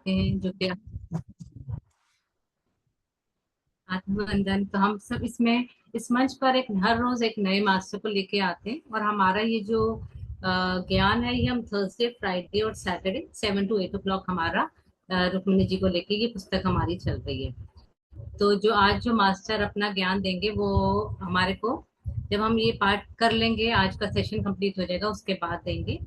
चाहते हैं, जो कि आत्मवंदन। तो हम सब इसमें इस मंच पर एक हर रोज एक नए मास्टर को लेके आते हैं, और हमारा ये जो ज्ञान है, ये हम थर्सडे, फ्राइडे और सैटरडे 7 to 8 o'clock हमारा रुक्मिणी जी को लेके ये पुस्तक हमारी चल रही है। तो जो आज जो मास्टर अपना ज्ञान देंगे वो हमारे को, जब हम ये पाठ कर लेंगे, आज का सेशन कंप्लीट हो जाएगा, उसके बाद देंगे।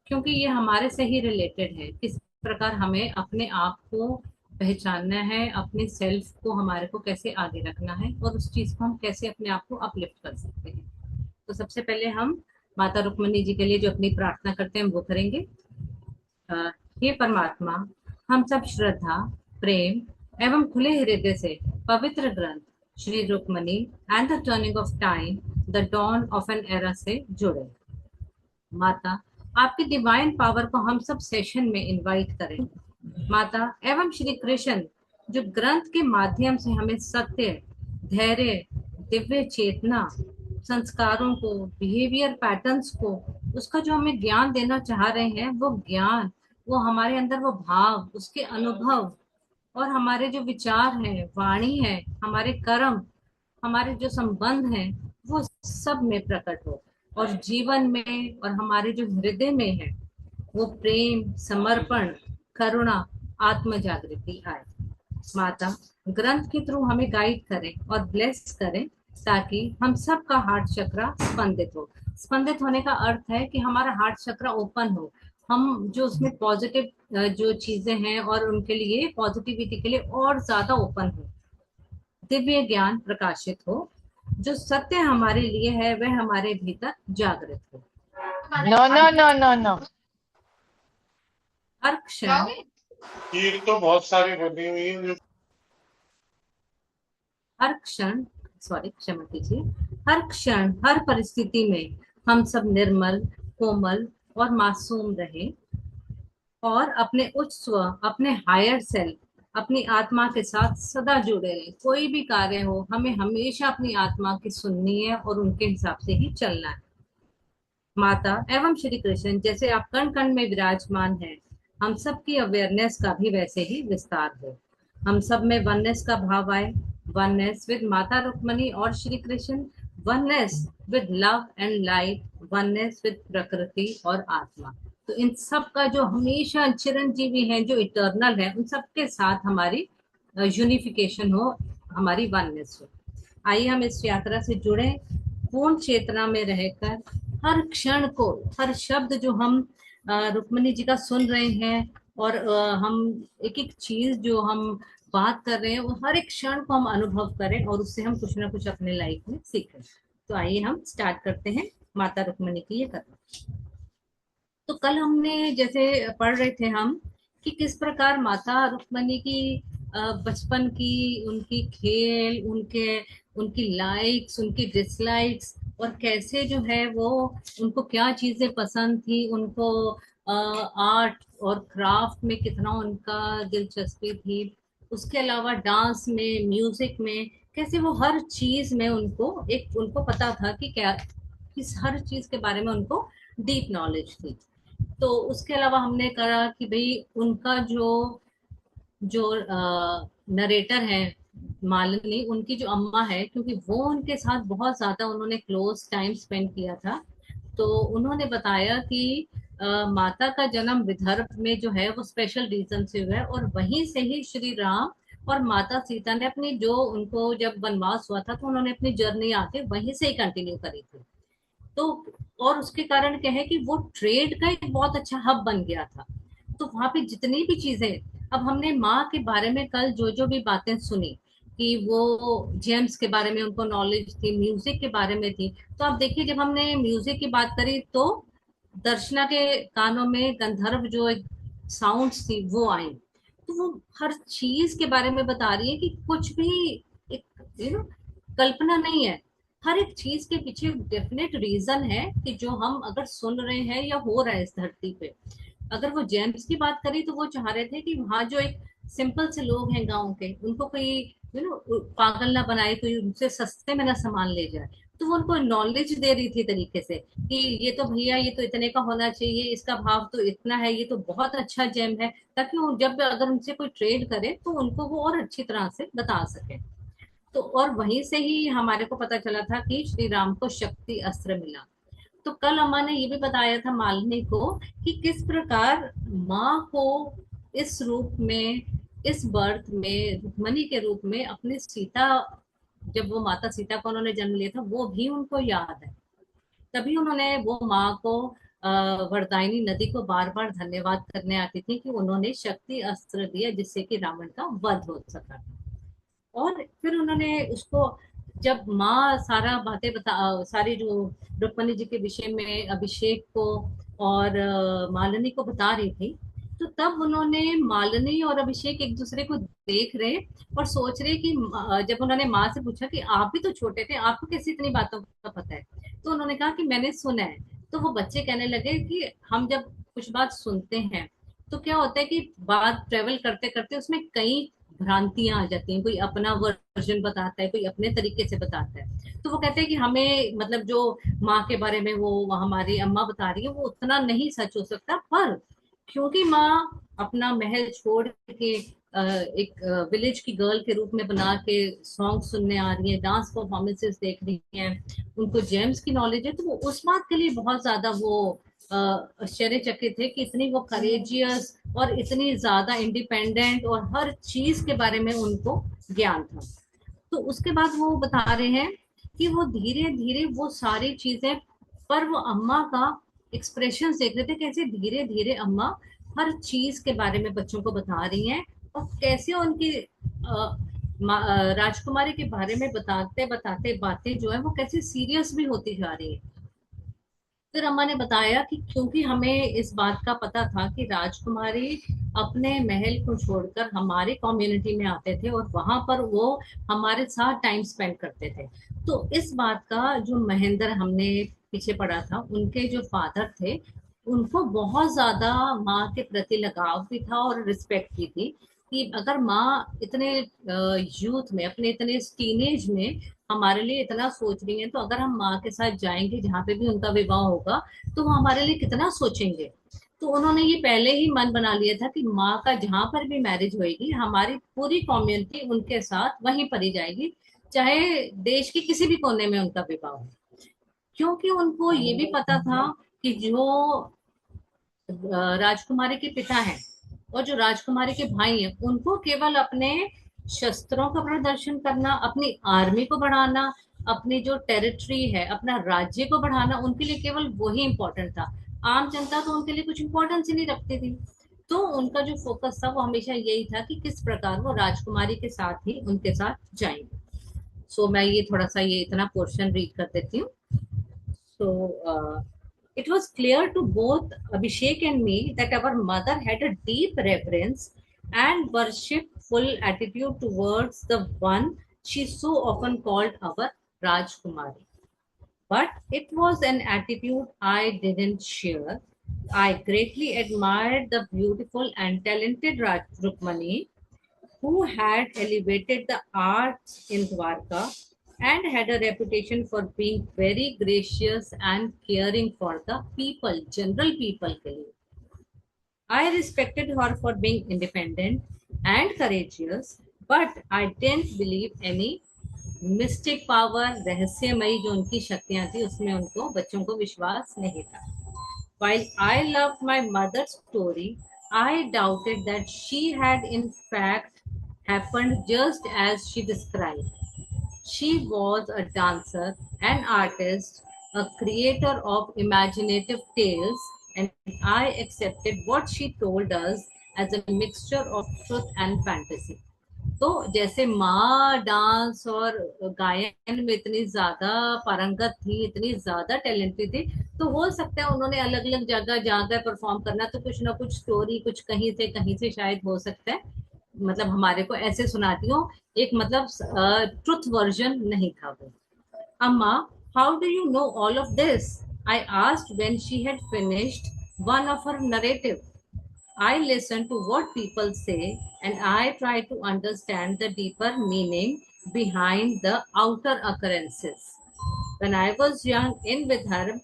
क्योंकि ये हमारे से ही रिलेटेड है, किस प्रकार हमें अपने आप को पहचानना है, अपने सेल्फ को हमारे को कैसे आगे रखना है, और उस चीज को हम कैसे अपने आप को अपलिफ्ट कर सकते हैं। तो सबसे पहले हम माता रुक्मणी जी के लिए जो अपनी प्रार्थना करते हैं वो करेंगे। अ, हे परमात्मा, हम सब श्रद्धा, प्रेम एवं खुले हृदय से पवित्र ग्रंथ Shri Rukmani and the turning of time, the dawn of an era से जुड़े। माता, आपकी डिवाइन पावर को हम सब सेशन में इनवाइट करें। माता एवं श्री कृष्ण, जो ग्रंथ के माध्यम से हमें सत्य, धैर्य, दिव्य चेतना, संस्कारों को, बिहेवियर पैटर्न्स को, उसका जो हमें ज्ञान देना चाह रहे हैं, वो ज्ञान, वो हमारे अंदर वो भाव, उसके अनुभव, और हमारे जो विचार हैं, वाणी है, हमारे कर्म, हमारे जो संबंध हैं, वो सब में प्रकट हो, और जीवन में और हमारे जो हृदय में है, वो प्रेम, समर्पण, करुणा, आत्म जागृति आए। माता, ग्रंथ के थ्रू हमें गाइड करें और ब्लेस करें, ताकि हम सबका हार्ट चक्र स्पंदित हो। स्पंदित होने का अर्थ है कि हमारा हार्ट चक्र ओपन हो, हम जो उसमें पॉजिटिव जो चीजें हैं और उनके लिए पॉजिटिविटी के लिए और ज्यादा ओपन हो, दिव्य ज्ञान प्रकाशित हो, जो सत्य हमारे लिए है वह हमारे भीतर जागृत हो। No no no no no. हर क्षण, ये तो बहुत सारी बनी हुई है जो हर क्षण, सॉरी क्षमा कीजिए, हर क्षण, हर परिस्थिति में हम सब निर्मल, कोमल और मासूम रहे, और अपने उच्च स्व, अपने हायर सेल्फ, अपनी आत्मा के साथ सदा जुड़े रहे। कोई भी कार्य हो, हमें हमेशा अपनी आत्मा की सुननी है और उनके हिसाब से ही चलना है। माता एवं श्री कृष्ण, जैसे आप कण कण में विराजमान हैं, हम सब की अवेयरनेस का भी वैसे ही विस्तार हो। हम सब में वननेस का भाव आए, वननेस विद माता रुक्मणी और Shri Krishna, oneness with love and light, oneness with प्रकृति और आत्मा। तो इन सब का जो हमेशा चिरंजीवी है, जो इटर्नल है, उन सब के साथ हमारी यूनिफिकेशन हो, हमारी वननेस हो। आइए हम इस यात्रा से जुड़े, पूर्ण चेतना में रहकर हर क्षण को, हर शब्द जो हम रुक्मणी जी का सुन रहे हैं, और हम एक एक चीज जो हम बात कर रहे हैं, वो हर एक क्षण को हम अनुभव करें, और उससे हम कुछ ना कुछ अपने लाइफ में सीखें। तो आइए हम स्टार्ट करते हैं माता रुक्मणी की ये कथा। तो कल हमने जैसे पढ़ रहे थे हम, कि किस प्रकार माता रुक्मणी की बचपन की, उनकी खेल, उनके उनकी लाइक्स, उनकी डिसलाइक्स, और कैसे जो है वो, उनको क्या चीजें पसंद थी, उनको आर्ट और क्राफ्ट में कितना उनका दिलचस्पी थी, उसके अलावा डांस में, म्यूजिक में, कैसे वो हर चीज में उनको एक, उनको पता था कि क्या, किस हर चीज के बारे में उनको डीप नॉलेज थी। तो उसके अलावा हमने कहा कि भाई उनका जो जो नरेटर है मालिनी, उनकी जो अम्मा है, क्योंकि वो उनके साथ बहुत ज्यादा उन्होंने क्लोज टाइम स्पेंड किया था, तो उन्होंने बताया कि माता का जन्म विदर्भ में जो है वो स्पेशल रीजन से हुआ है, और वहीं से ही श्री राम और माता सीता ने अपनी, जो उनको जब वनवास हुआ था, तो उन्होंने अपनी जर्नी आके वहीं से ही कंटिन्यू करी थी। तो और उसके कारण क्या है कि वो ट्रेड का एक बहुत अच्छा हब बन गया था। तो वहां पे जितनी भी चीजें, अब हमने माँ के बारे में कल जो जो भी बातें सुनी, कि वो जेम्स के बारे में उनको नॉलेज थी, म्यूजिक के बारे में थी। तो आप देखिए, जब हमने म्यूजिक की बात करी, तो दर्शना के कानों में गंधर्व जो एक साउंड्स थी वो आई। तो वो हर चीज के बारे में बता रही है कि कुछ भी एक, कल्पना नहीं है। हर एक चीज के पीछे डेफिनेट रीजन है, कि जो हम अगर सुन रहे हैं या हो रहा है इस धरती पे। अगर वो जेम्स की बात करी, तो वो चाह रहे थे कि वहां जो एक सिंपल से लोग हैं गांव के, उनको कोई पागल ना बनाए, कोई उनसे सस्ते में ना सामान ले जाए। तो वो उनको नॉलेज दे रही थी तरीके से कि ये तो भैया ये तो इतने का होना चाहिए, इसका भाव तो इतना है, ये तो बहुत अच्छा जेम है, ताकि वो जब अगर उनसे कोई ट्रेड करे तो उनको वो और अच्छी तरह से बता सके। तो और वहीं से ही हमारे को पता चला था कि श्री राम को शक्ति अस्त्र मिला। तो कल अम्मा ने ये भी बताया था मालिनी को कि किस प्रकार माँ को इस रूप में, इस बर्थ में रुक्मणी के रूप में अपनी सीता, जब वो माता सीता को उन्होंने जन्म लिया था वो भी उनको याद है। तभी उन्होंने वो माँ को वरदायिनी नदी को बार बार धन्यवाद करने आती थी कि उन्होंने शक्ति अस्त्र दिया जिससे कि रावण का वध हो सका। और फिर उन्होंने उसको, जब माँ सारा बातें सारी जो रुक्मणी जी के विषय में अभिषेक को और मालिनी को बता रही थी, तो तब उन्होंने, मालिनी और अभिषेक एक दूसरे को देख रहे और सोच रहे कि जब उन्होंने माँ से पूछा कि आप भी तो छोटे थे, आपको कैसी इतनी बातों का पता है, तो उन्होंने कहा कि मैंने सुना है। तो वो बच्चे कहने लगे कि हम जब कुछ बात सुनते हैं तो क्या होता है कि बात ट्रेवल करते करते उसमें कई भ्रांतियां आ जाती हैं, कोई अपना वर्जन बताता है, कोई अपने तरीके से बताता है। तो वो कहते हैं कि हमें मतलब जो माँ के बारे में वो हमारी अम्मा बता रही है वो उतना नहीं सच हो सकता, पर क्योंकि माँ अपना महल छोड़ के एक विलेज की गर्ल के रूप में बना के सॉन्ग सुनने आ रही है, डांस परफॉर्मेंसेस देख रही हैं, उनको जेम्स की नॉलेज है, तो वो उस बात के लिए बहुत ज्यादा वो आश्चर्यचकित थे कि इतनी वो करेजियस और इतनी ज्यादा इंडिपेंडेंट और हर चीज के बारे में उनको ज्ञान था। तो उसके बाद वो बता रहे हैं कि वो धीरे धीरे वो सारी चीजें, पर वो अम्मा का एक्सप्रेशन देख रहे थे, कैसे धीरे धीरे अम्मा हर चीज के बारे में बच्चों को बता रही हैं और कैसे उनकी राजकुमारी के बारे में बताते बताते बातें जो है वो कैसे सीरियस भी होती जा रही है। फिर अम्मा ने बताया कि क्योंकि हमें इस बात का पता था कि राजकुमारी अपने महल को छोड़कर हमारे कम्युनिटी में आते थे और वहां पर वो हमारे साथ टाइम स्पेंड करते थे, तो इस बात का जो महेंद्र हमने पीछे पढ़ा था, उनके जो फादर थे, उनको बहुत ज्यादा माँ के प्रति लगाव भी था और रिस्पेक्ट भी थी कि अगर माँ इतने यूथ में, अपने इतने टीनेज में हमारे लिए इतना सोच रही है, तो अगर हम माँ के साथ जाएंगे जहाँ पे भी उनका विवाह होगा तो वो हमारे लिए कितना सोचेंगे। तो उन्होंने ये पहले ही मन बना लिया था कि माँ का जहां पर भी मैरिज होएगी हमारी पूरी कम्युनिटी उनके साथ वहीं पर ही जाएगी, चाहे देश के किसी भी कोने में उनका विवाह हो। क्योंकि उनको ये भी पता था कि जो राजकुमारी के पिता हैं और जो राजकुमारी के भाई हैं, उनको केवल अपने शस्त्रों का प्रदर्शन करना, अपनी आर्मी को बढ़ाना, अपनी जो टेरिटरी है, अपना राज्य को बढ़ाना, उनके लिए केवल वही इंपॉर्टेंट था। आम जनता तो उनके लिए कुछ इंपॉर्टेंस ही नहीं रखती थी। तो उनका जो फोकस था वो हमेशा यही था कि किस प्रकार वो राजकुमारी के साथ ही उनके साथ जाएंगे। सो मैं ये थोड़ा सा ये इतना पोर्शन रीड कर देती हूँ। So it was clear to both Abhishek and me that our mother had a deep reverence and worshipful attitude towards the one she so often called our Rajkumari. But it was an attitude I didn't share. I greatly admired the beautiful and talented Rukmani, who had elevated the arts in Dwarka and had a reputation for being very gracious and caring for the people, general people के लिए. I respected her for being independent and courageous, but I didn't believe any mystic power, रहस्यमयी जो उनकी शक्तियां थी उसमें उनको बच्चों को विश्वास नहीं था. While I loved my mother's story, I doubted that she had in fact happened just as she described. She was a dancer, an artist, a creator of imaginative tales, and I accepted what she told us as a mixture of truth and fantasy. तो जैसे माँ dance और गायन में इतनी ज्यादा पारंगत थी, इतनी ज्यादा टैलेंटेड थी, तो हो सकता है उन्होंने अलग अलग जगह जाकर परफॉर्म करना, तो कुछ ना कुछ स्टोरी कुछ कहीं से शायद हो सकता है, मतलब हमारे को ऐसे सुनाती हो, एक मतलब ट्रुथ वर्जन नहीं था वो. अम्मा, how do you know all of this? I asked when she had finished one of her narrative. I listen to what people say and I try to understand the deeper meaning behind the outer occurrences. When I was young in Vidarbha,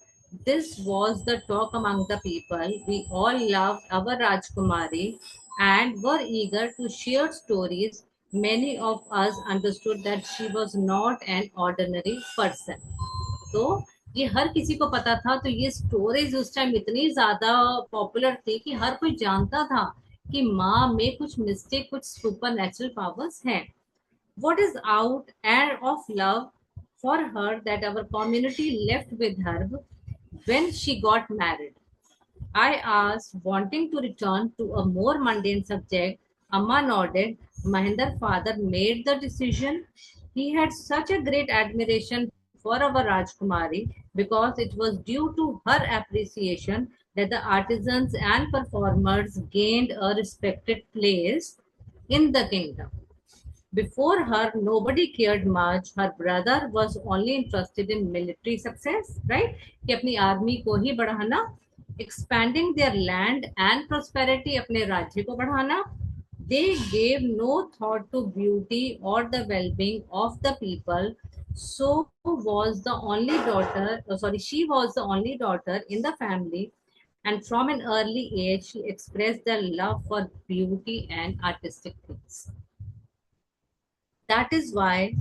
this was the talk among the people. We all loved our Rajkumari and were eager to share stories. Many of us understood that she was not an ordinary person. तो ये हर किसी को पता था, तो ये stories उस time इतनी ज्यादा पॉपुलर थी कि हर कोई जानता था कि माँ में कुछ मिस्टेक, कुछ सुपर नेचुरल पावर्स हैं. What is out and of love for her that our community left with her when she got married? I asked, wanting to return to a more mundane subject. Amma nodded. Mahinder's father made the decision. He had such a great admiration for our Rajkumari because it was due to her appreciation that the artisans and performers gained a respected place in the kingdom. Before her, nobody cared much. Her brother was only interested in military success, right? कि अपनी army को ही बढ़ाना, expanding their land and prosperity, अपने राज्य को बढ़ाना. They gave no thought to beauty or the well-being of the people. So was the only daughter, she was the only daughter in the family, and from an early age she expressed their love for beauty and artistic things. That is why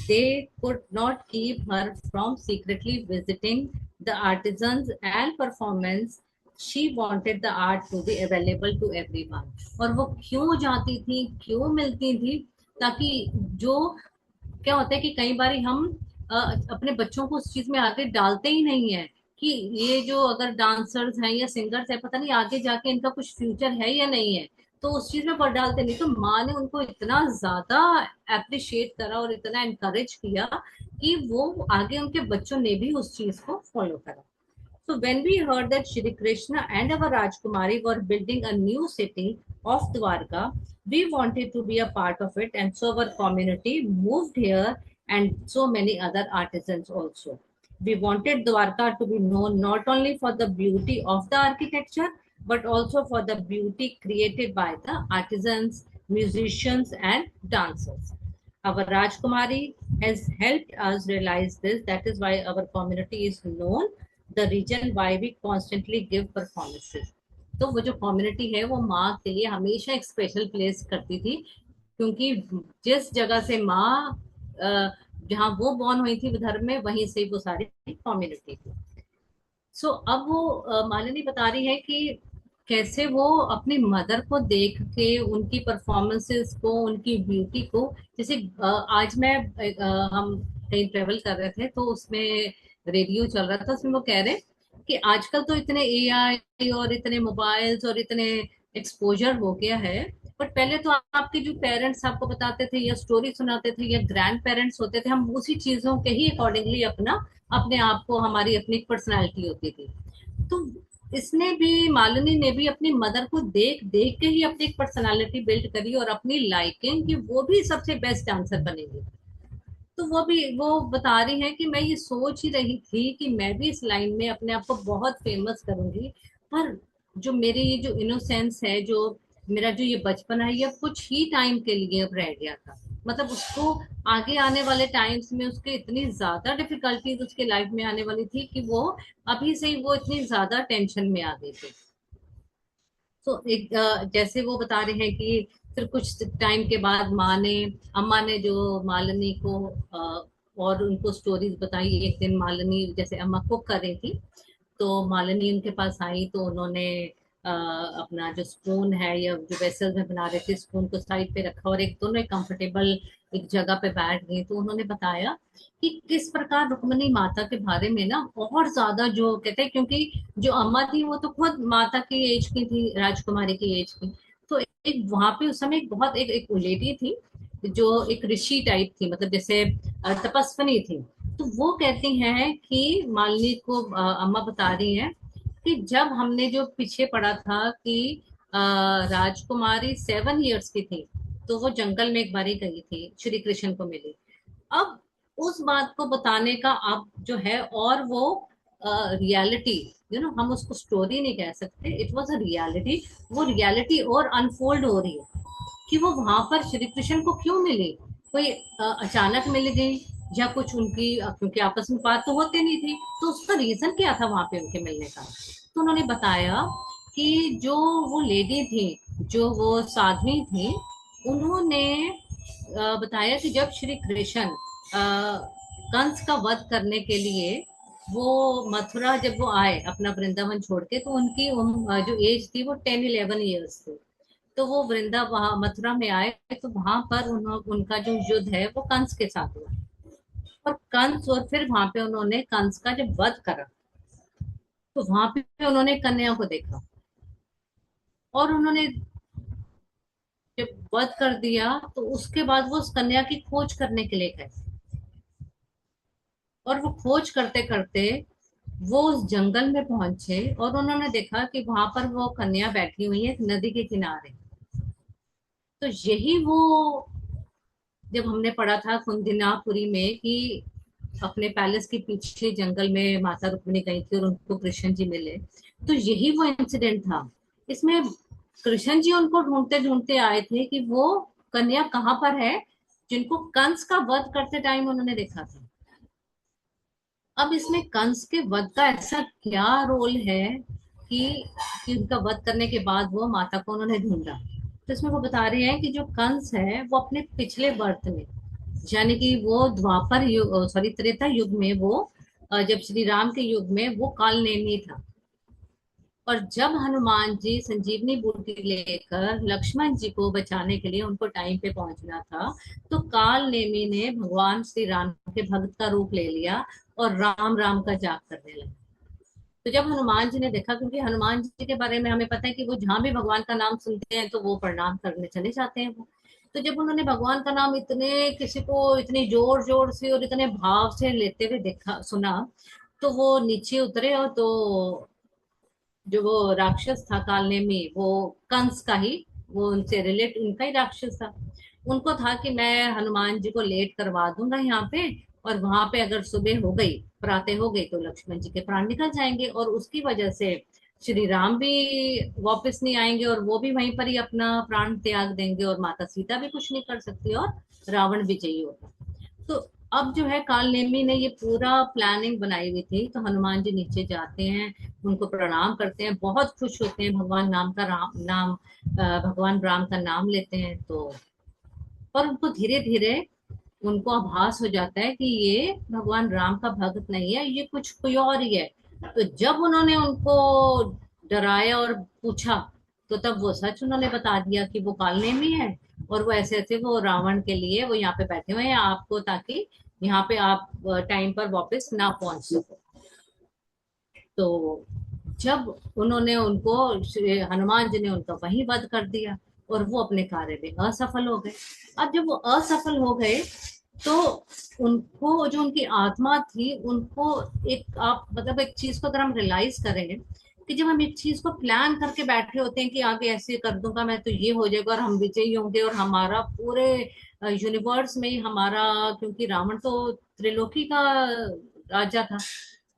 they could not keep her from secretly visiting the artisans and performance. She wanted the art to be available to everyone. और वो क्यों जाती थी, क्यों मिलती थी, ताकि जो क्या होता है कि कई बार हम अपने बच्चों को उस चीज में आगे डालते ही नहीं है कि ये जो अगर डांसर्स हैं या सिंगर्स हैं, पता नहीं आगे जाके इनका कुछ फ्यूचर है या नहीं है, तो उस चीज में पढ़ डालते नहीं. तो माँ ने उनको इतना ज्यादा अप्रिशिएट करा और इतना एनकरेज किया कि वो आगे उनके बच्चों ने भी उस चीज को फॉलो करा. So when we heard that Shri Krishna and our Rajkumari were building a new city of Dwarka, we wanted to be a part of it, and so our community moved here, and so many other artisans also. We wanted Dwarka to be known not only for the beauty of the architecture, but also for the beauty created by the artisans, musicians, and dancers. Our Rajkumari has helped us realize this. That is why our community is known, the reason why we constantly give performances. तो वो जो community है वो माँ के लिए हमेशा एक स्पेशल प्लेस करती थी, क्योंकि जिस जगह से माँ जहाँ वो बॉर्न हुई थी विदर्भ में, वहीं से वो सारी कम्युनिटी थी. सो अब वो मालिनी बता रही है कि कैसे वो अपनी मदर को देख के उनकी परफॉर्मेंसेस को, उनकी ब्यूटी को, जैसे आज मैं हम कहीं ट्रेवल कर रहे थे तो उसमें रेडियो चल रहा था, उसमें वो कह रहे कि आजकल तो इतने एआई और इतने मोबाइल्स और इतने एक्सपोजर हो गया है, बट पहले तो आपके जो पेरेंट्स आपको बताते थे या स्टोरी सुनाते थे या ग्रैंड पेरेंट्स होते थे, हम उसी चीजों के ही अकॉर्डिंगली अपने आप को, हमारी अपनी पर्सनैलिटी होती थी. तो इसने भी, मालिनी ने भी अपनी मदर को देख देख के ही अपनी पर्सनालिटी बिल्ड करी और अपनी लाइकिंग कि वो भी सबसे बेस्ट डांसर बनेगी. तो वो बता रही है कि मैं ये सोच ही रही थी कि मैं भी इस लाइन में अपने आप को बहुत फेमस करूंगी, पर जो मेरी ये जो इनोसेंस है, जो मेरा जो ये बचपन है, ये कुछ ही टाइम के लिए अब रह गया था. मतलब उसको आगे आने वाले टाइम्स में उसके इतनी ज्यादा डिफिकल्टीज उसके लाइफ में आने वाली थी कि वो अभी से ही वो इतनी ज्यादा टेंशन में आ गई थी. तो एक जैसे वो बता रहे हैं कि फिर कुछ टाइम के बाद अम्मा ने जो मालिनी को और उनको स्टोरीज बताई. एक दिन मालिनी, जैसे अम्मा कुक कर रही थी, तो मालिनी उनके पास आई, तो उन्होंने अपना जो स्पून है या जो वेसल्स में बना रहे थे, स्पून को साइड पे रखा और एक दोनों कंफर्टेबल एक जगह पे बैठ गई. तो उन्होंने बताया कि किस प्रकार रुक्मणी माता के बारे में ना और ज्यादा जो कहते हैं, क्योंकि जो अम्मा थी वो तो खुद माता की एज की थी, राजकुमारी की एज की. तो एक वहां पे उस समय एक लेडी थी जो एक ऋषि टाइप थी, मतलब जैसे तपस्विनी थी. तो वो कहती हैं कि मालिनी को अम्मा बता रही हैं कि जब हमने जो पीछे पढ़ा था कि राजकुमारी 7 इयर्स की थी, तो वो जंगल में एक बारी गई थी, श्री कृष्ण को मिली. अब उस बात को बताने का अब जो है, और वो रियलिटी हम उसको स्टोरी नहीं कह सकते, इट वॉज अ रियलिटी। वो रियलिटी और अनफोल्ड हो रही है कि वो वहां पर श्री कृष्ण को क्यों मिली। कोई अचानक मिल गई या कुछ उनकी क्योंकि आपस में बात तो होती नहीं थी, तो उसका रीजन क्या था वहां पे उनके मिलने का। तो उन्होंने बताया कि जो वो लेडी थी, जो वो साध्वी थी, उन्होंने बताया कि जब श्री कृष्ण कंस का वध करने के लिए वो मथुरा जब वो आए अपना वृंदावन छोड़ के, तो उनकी जो एज थी वो 10-11 ईयर्स थी। तो वो वृंदा वहां मथुरा में आए, तो वहां पर उनका जो युद्ध है वो कंस के साथ हुआ। और कंस, और फिर वहां पे उन्होंने कंस का जब वध करा, तो वहां पे उन्होंने कन्या को देखा, और उन्होंने जब वध कर दिया तो उसके बाद वो उस कन्या की खोज करने के लिए गए। और वो खोज करते करते वो उस जंगल में पहुंचे, और उन्होंने देखा कि वहां पर वो कन्या बैठी हुई है एक नदी के किनारे। तो यही वो, जब हमने पढ़ा था कुंदिनापुरी में कि अपने पैलेस के पीछे जंगल में माता रुक्मिणी गई थी और उनको कृष्ण जी मिले, तो यही वो इंसिडेंट था। इसमें कृष्ण जी उनको ढूंढते ढूंढते आए थे कि वो कन्या कहाँ पर है, जिनको कंस का वध करते टाइम उन्होंने देखा था। अब इसमें कंस के वध का ऐसा क्या रोल है कि उनका वध करने के बाद वो माता को उन्होंने ढूंढा। तो इसमें वो बता रहे हैं कि जो कंस है वो अपने पिछले बर्थ में, यानी कि वो द्वापर युग, सॉरी त्रेता युग में, वो जब श्री राम के युग में वो काल नेमी था। और जब हनुमान जी संजीवनी बूटी लेकर लक्ष्मण जी को बचाने के लिए उनको टाइम पे पहुंचना था, तो काल नेमी ने भगवान श्री राम के भक्त का रूप ले लिया और राम राम का जाप करने लगा। तो जब हनुमान जी ने देखा, क्योंकि हनुमान जी के बारे में हमें पता है कि वो जहां भी भगवान का नाम सुनते हैं तो वो प्रणाम करने चले जाते हैं वो। तो जब उन्होंने भगवान का नाम इतने किसी को इतनी जोर जोर से और इतने भाव से लेते हुए देखा सुना, तो वो नीचे उतरे। और तो जो वो राक्षस था कालनेमी, वो कंस का ही, वो उनसे रिलेट उनका ही राक्षस था। उनको था कि मैं हनुमान जी को लेट करवा दूंगा यहाँ पे, और वहां पे अगर सुबह हो गई, प्रातः हो गई, तो लक्ष्मण जी के प्राण निकल जाएंगे, और उसकी वजह से श्री राम भी वापस नहीं आएंगे, और वो भी वहीं पर ही अपना प्राण त्याग देंगे, और माता सीता भी कुछ नहीं कर सकती, और रावण विजयी होगा। तो अब जो है काल नेमी ने ये पूरा प्लानिंग बनाई हुई थी। तो हनुमान जी नीचे जाते हैं, उनको प्रणाम करते हैं, बहुत खुश होते हैं, भगवान नाम का भगवान राम का नाम लेते हैं। तो पर उनको धीरे धीरे उनको आभास हो जाता है कि ये भगवान राम का भक्त नहीं है, ये कुछ कोई और ही है। तो जब उन्होंने उनको डराया और पूछा, तो तब वो सच उन्होंने बता दिया कि वो कालनेमी है, और वो ऐसे ऐसे वो रावण के लिए वो यहाँ पे बैठे हुए हैं आपको, ताकि यहाँ पे आप टाइम पर वापस ना पहुंच सको। तो जब उन्होंने उनको हनुमान जी ने उनका वहीं वध कर दिया, और वो अपने कार्य में असफल हो गए। अब जब वो असफल हो गए, तो उनको जो उनकी आत्मा थी उनको, एक आप मतलब एक चीज को अगर हम रियलाइज करें कि जब हम एक चीज को प्लान करके बैठे होते हैं कि आगे ऐसे कर दूंगा मैं तो ये हो जाएगा और हम विजयी होंगे, और हमारा पूरे यूनिवर्स में ही हमारा, क्योंकि रावण तो त्रिलोकी का राजा था,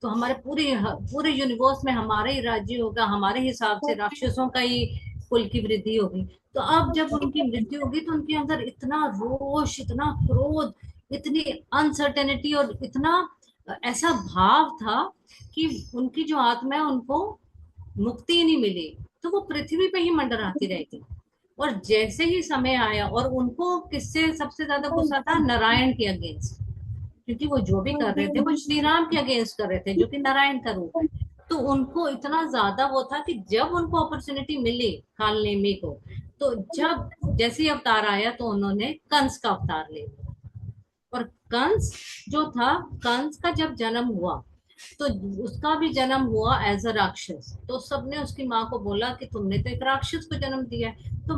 तो हमारे पूरे पूरे यूनिवर्स में हमारा ही राज्य होगा, हमारे हिसाब से राक्षसों का ही कुल की वृद्धि होगी। तो अब जब उनकी मृत्यु होगी तो उनके अंदर इतना रोष, इतना क्रोध, इतनी अनसर्टेनिटी, और इतना ऐसा भाव था कि उनकी जो आत्मा है उनको मुक्ति ही नहीं मिली, तो वो पृथ्वी पे ही मंडराती रहेगी। और जैसे ही समय आया, और उनको किससे सबसे ज्यादा गुस्सा था, नारायण के अगेंस्ट, क्योंकि वो जो भी कर रहे थे वो श्री राम के अगेंस्ट कर रहे थे, जो कि नारायण का रूप है। तो उनको इतना ज्यादा वो था कि जब उनको अपॉर्चुनिटी मिली काल नेमी को, तो जब जैसे ही अवतार आया तो उन्होंने कंस का अवतार ले लिया। और कंस जो था, कंस का जब जन्म हुआ तो उसका भी जन्म हुआ एज अ राक्षस। तो सबने उसकी माँ को बोला कि तुमने तो एक राक्षस को जन्म दिया है। तो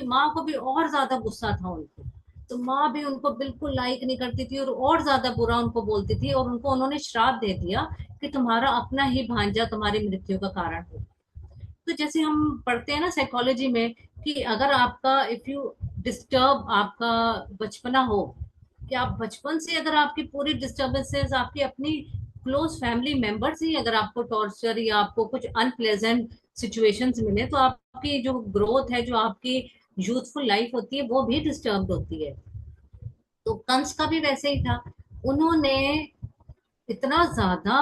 माँ को भी और ज्यादा गुस्सा था उनको। तो माँ भी उनको बिल्कुल लाइक नहीं करती थी, और ज्यादा बुरा उनको बोलती थी, और उनको उन्होंने श्राप दे दिया कि तुम्हारा अपना ही भांजा तुम्हारी मृत्यु का कारण हो। तो जैसे हम पढ़ते हैं ना साइकोलॉजी में, कि अगर आपका इफ यू डिस्टर्ब आपका बचपना हो, कि आप बचपन से अगर आपकी पूरी डिस्टर्बेंसेस आपकी अपनी क्लोज फैमिली मेंबर्स ही अगर आपको टॉर्चर या आपको कुछ अनप्लेजेंट सिचुएशंस मिले तो आपकी जो ग्रोथ है, जो आपकी यूथफुल लाइफ होती है, वो भी डिस्टर्ब होती है। तो कंस का भी वैसे ही था। उन्होंने इतना ज्यादा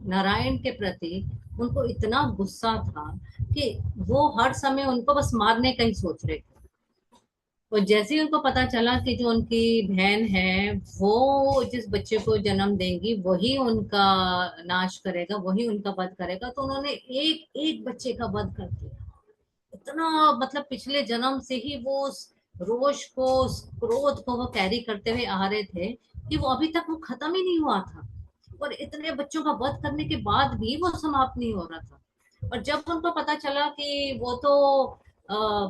नारायण के प्रति, उनको इतना गुस्सा था कि वो हर समय उनको बस मारने का ही सोच रहे थे। और जैसे ही उनको पता चला कि जो उनकी बहन है वो जिस बच्चे को जन्म देंगी वही उनका नाश करेगा, वही उनका वध करेगा, तो उन्होंने एक एक बच्चे का वध कर दिया। इतना मतलब पिछले जन्म से ही वो उस रोष को, उस क्रोध को वो कैरी करते हुए आ रहे थे कि वो अभी तक वो खत्म ही नहीं हुआ था। और इतने बच्चों का वध करने के बाद भी वो समाप्त नहीं हो रहा था। और जब उनको पता चला कि वो तो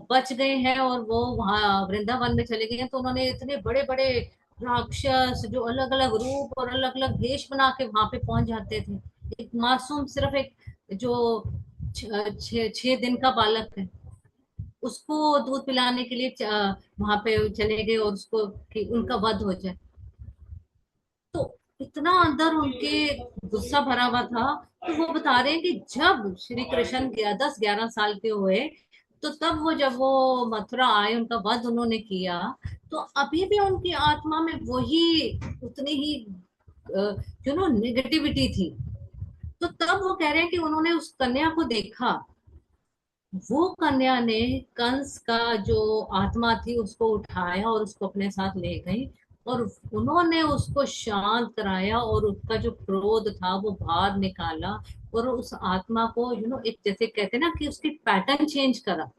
बच गए हैं और वो वहां वृंदावन में चले गए हैं, तो उन्होंने इतने बड़े बड़े राक्षस जो अलग अलग रूप और अलग अलग वेश बना के वहां पे पहुंच जाते थे। एक मासूम, सिर्फ एक जो 6 दिन का बालक है, उसको दूध पिलाने के लिए वहां पे चले गए और उसको कि उनका वध हो जाए। तो इतना अंदर उनके गुस्सा भरा हुआ था। तो वो बता रहे हैं कि जब श्री कृष्ण 10-11 साल के हुए, तो तब वो जब वो मथुरा आए, उनका वध उन्होंने किया, तो अभी भी उनकी आत्मा में वही उतनी ही नेगेटिविटी थी। तो तब वो कह रहे हैं कि उन्होंने उस कन्या को देखा। वो कन्या ने कंस का जो आत्मा थी उसको उठाया और उसको अपने साथ ले गई, और उन्होंने उसको शांत कराया और उसका जो क्रोध था वो बाहर निकाला। और उस आत्मा को एक जैसे कहते हैं ना कि उसकी पैटर्न चेंज करा।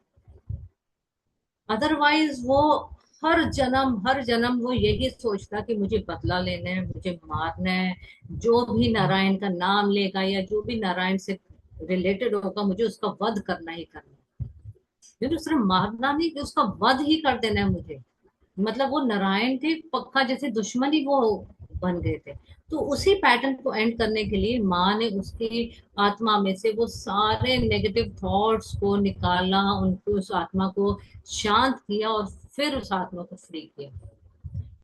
अदरवाइज वो हर जन्म वो यही सोचता कि मुझे बदला लेना है, मुझे मारना है। जो भी नारायण का नाम लेगा या जो भी नारायण से रिलेटेड होगा, मुझे उसका वध करना ही करना है। सिर्फ मारना नहीं कि उसका वध ही कर देना है मुझे। मतलब वो नारायण थे पक्का, जैसे दुश्मन ही वो बन गए थे। तो उसी पैटर्न को एंड करने के लिए माँ ने उसकी आत्मा में से वो सारे नेगेटिव थॉट्स को निकाला, उनको उस आत्मा को शांत किया और फिर उस आत्मा को फ्री किया।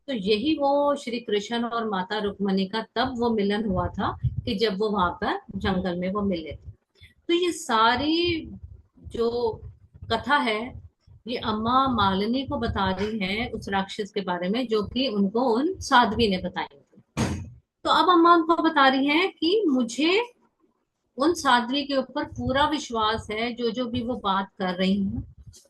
तो यही वो श्री कृष्ण और माता रुक्मणी का तब वो मिलन हुआ था कि जब वो वहां पर जंगल में वो मिले थे। तो ये सारी जो कथा है, ये अम्मा मालिनी को बता रही है उस राक्षस के बारे में जो कि उनको उन साध्वी ने बताई थी। तो अब अम्मा उनको बता रही है कि मुझे उन साध्वी के ऊपर पूरा विश्वास है, जो जो भी वो बात कर रही है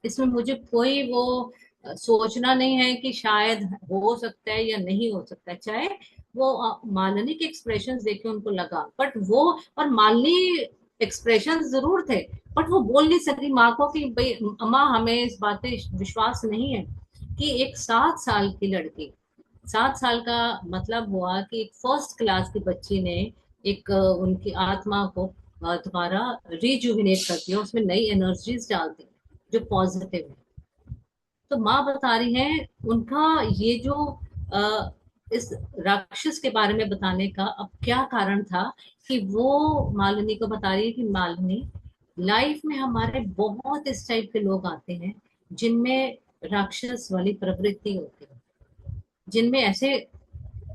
इसमें मुझे कोई वो सोचना नहीं है कि शायद हो सकता है या नहीं हो सकता है। चाहे वो मालिनी के एक्सप्रेशंस देखे उनको लगा, बट वो, और मालिनी एक्सप्रेशन जरूर थे, बट वो बोल नहीं सकी माँ को कि भाई अम्मा हमें इस बात पे विश्वास नहीं है कि एक 7 साल की लड़की, 7 साल का मतलब हुआ कि एक फर्स्ट क्लास की बच्ची ने एक उनकी आत्मा को दोबारा रिजुविनेट करती है, उसमें नई एनर्जीज डालती है जो पॉजिटिव है। तो माँ बता रही है उनका ये जो इस राक्षस के बारे में बताने का अब क्या कारण था, कि वो मालिनी को बता रही है कि मालिनी, लाइफ में हमारे बहुत इस टाइप के लोग आते हैं जिनमें राक्षस वाली प्रवृत्ति होती है, जिनमें ऐसे,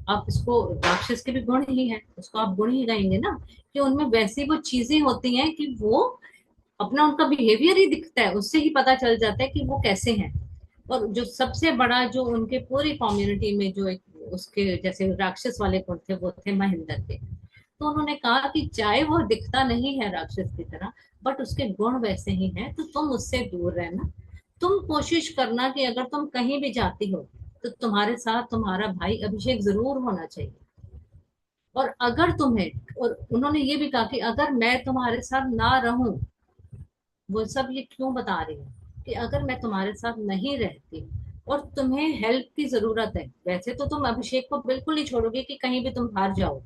आप इसको राक्षस के भी गुण ही है, उसको आप गुण ही कहेंगे ना, कि उनमें वैसी वो चीजें होती हैं कि वो अपना, उनका बिहेवियर ही दिखता है, उससे ही पता चल जाता है कि वो कैसे हैं। और जो सबसे बड़ा जो उनके पूरी कम्युनिटी में जो एक उसके जैसे राक्षस वाले गुण थे वो थे महेंद्र के। तो उन्होंने कहा कि चाहे वो दिखता नहीं है राक्षस की तरह, बट उसके गुण वैसे ही हैं, तो तुम उससे दूर रहना। तुम कोशिश करना कि अगर तुम कहीं भी जाती हो तो तुम्हारे साथ तुम्हारा भाई अभिषेक जरूर होना चाहिए। और अगर तुम्हें, और उन्होंने ये भी कहा कि अगर मैं तुम्हारे साथ ना रहूं, वो सब ये क्यों बता रही है कि अगर मैं तुम्हारे साथ नहीं रहती और तुम्हें हेल्प की जरूरत है, वैसे तो तुम अभिषेक को बिल्कुल नहीं छोड़ोगे कि कहीं भी तुम बाहर जाओ,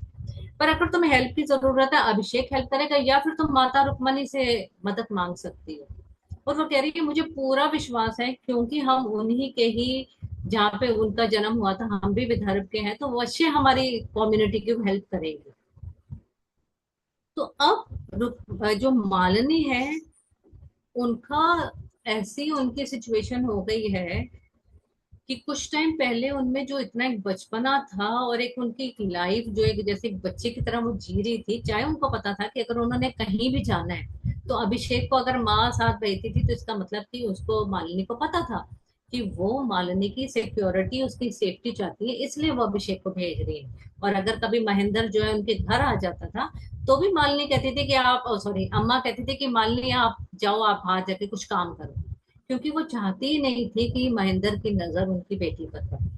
पर अगर तुम्हें हेल्प की जरूरत है, अभिषेक हेल्प करेगा, या फिर तुम माता रुक्मणी से मदद मांग सकती हो। और वो कह रही है मुझे पूरा विश्वास है क्योंकि हम उन्हीं के ही, जहाँ पे उनका जन्म हुआ था, हम भी विदर्भ के हैं, तो वो अच्छे हमारी कम्युनिटी की हेल्प करेंगे। तो अब जो मालिनी है, उनका ऐसी उनकी सिचुएशन हो गई है कि कुछ टाइम पहले उनमें जो इतना एक बचपना था और एक उनकी एक लाइफ जो एक जैसे एक बच्चे की तरह वो जी रही थी, चाहे उनको पता था कि अगर उन्होंने कहीं भी जाना है तो अभिषेक को अगर माँ साथ भेजती थी तो इसका मतलब कि उसको, मालिनी को पता था कि वो मालिनी की सिक्योरिटी, उसकी सेफ्टी चाहती है, इसलिए वो अभिषेक को भेज रही है। और अगर कभी महेंद्र जो है उनके घर आ जाता था तो भी मालिनी कहती थी कि आप, सॉरी, अम्मा कहती थी कि मालिनी आप जाओ, आप बाहर जाके कुछ काम करो, क्योंकि वो चाहती ही नहीं थी कि महेंद्र की नजर उनकी बेटी पर पड़े।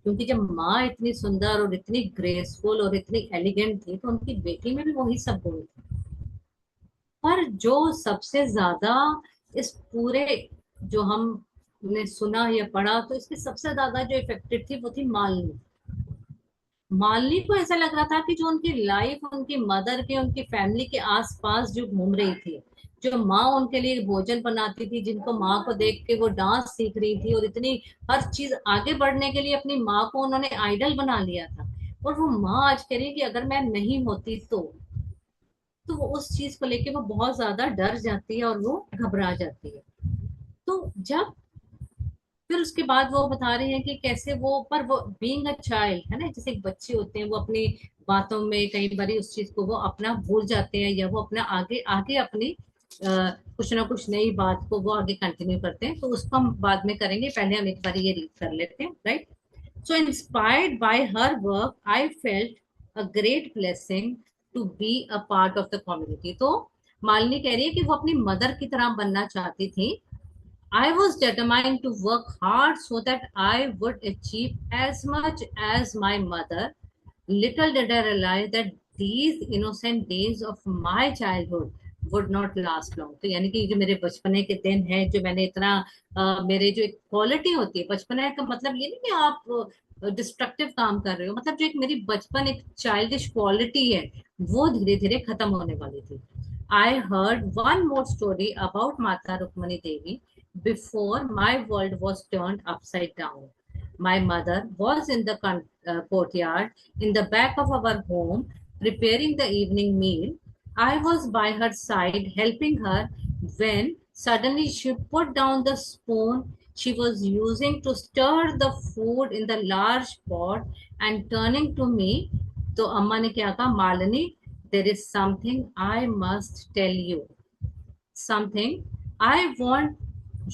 क्योंकि जब माँ इतनी सुंदर और इतनी ग्रेसफुल और इतनी एलिगेंट थी तो उनकी बेटी में भी वही सब गुण थे। पर जो सबसे ज्यादा इस पूरे, जो हमने सुना या पढ़ा, तो इसकी सबसे ज्यादा जो इफेक्टेड थी वो थी मालिनी। मालिनी को ऐसा लग रहा था कि जो उनकी लाइफ उनकी मदर के, उनकी फैमिली के आसपास जो घूम रही थी, जो माँ उनके लिए भोजन बनाती थी, जिनको माँ को देख के वो डांस सीख रही थी और इतनी हर चीज आगे बढ़ने के लिए अपनी माँ को उन्होंने आइडल बना लिया था, और वो माँ आज कह रही है कि अगर मैं नहीं होती तो वो उस चीज को लेके वो बहुत ज्यादा डर जाती है और वो घबरा जाती है। तो जब फिर उसके बाद वो बता रहे हैं कि कैसे वो, पर वो बीइंग अ चाइल्ड है ना, जैसे एक बच्चे होते हैं, वो अपनी बातों में कई बार उस चीज को वो अपना भूल जाते हैं, या वो अपना आगे आगे अपनी कुछ ना कुछ नई बात को वो आगे कंटिन्यू करते हैं। तो उसको हम बाद में करेंगे, पहले हम एक बार ये रीड कर लेते हैं, right. So inspired by her work, I felt a great blessing to be a part of the community. तो मालिनी कह रही है कि वो अपनी मदर की तरह बनना चाहती थी। I was determined to work hard so that I would achieve as much as my mother. Little did I realize that these innocent days of my childhood would not last long. तो यानी कि जो मेरे बचपने के दिन हैं, जो मैंने इतना मेरे जो एक क्वालिटी होती है, बचपना का मतलब ये नहीं कि आप डिस्ट्रक्टिव काम कर रहे हो, मतलब जो एक मेरी बचपन एक चाइल्डिश क्वालिटी है, वो धीरे धीरे खत्म होने वाली थी। I heard one more story about Mata Rukmani Devi before my world was turned upside down. My mother was in the courtyard in the back of our home preparing the evening meal. I was by her side helping her when suddenly she put down the spoon she was using to stir the food in the large pot and turning to me. तो अम्मा ने क्या कहा, Malini, there is something I must tell you. Something I want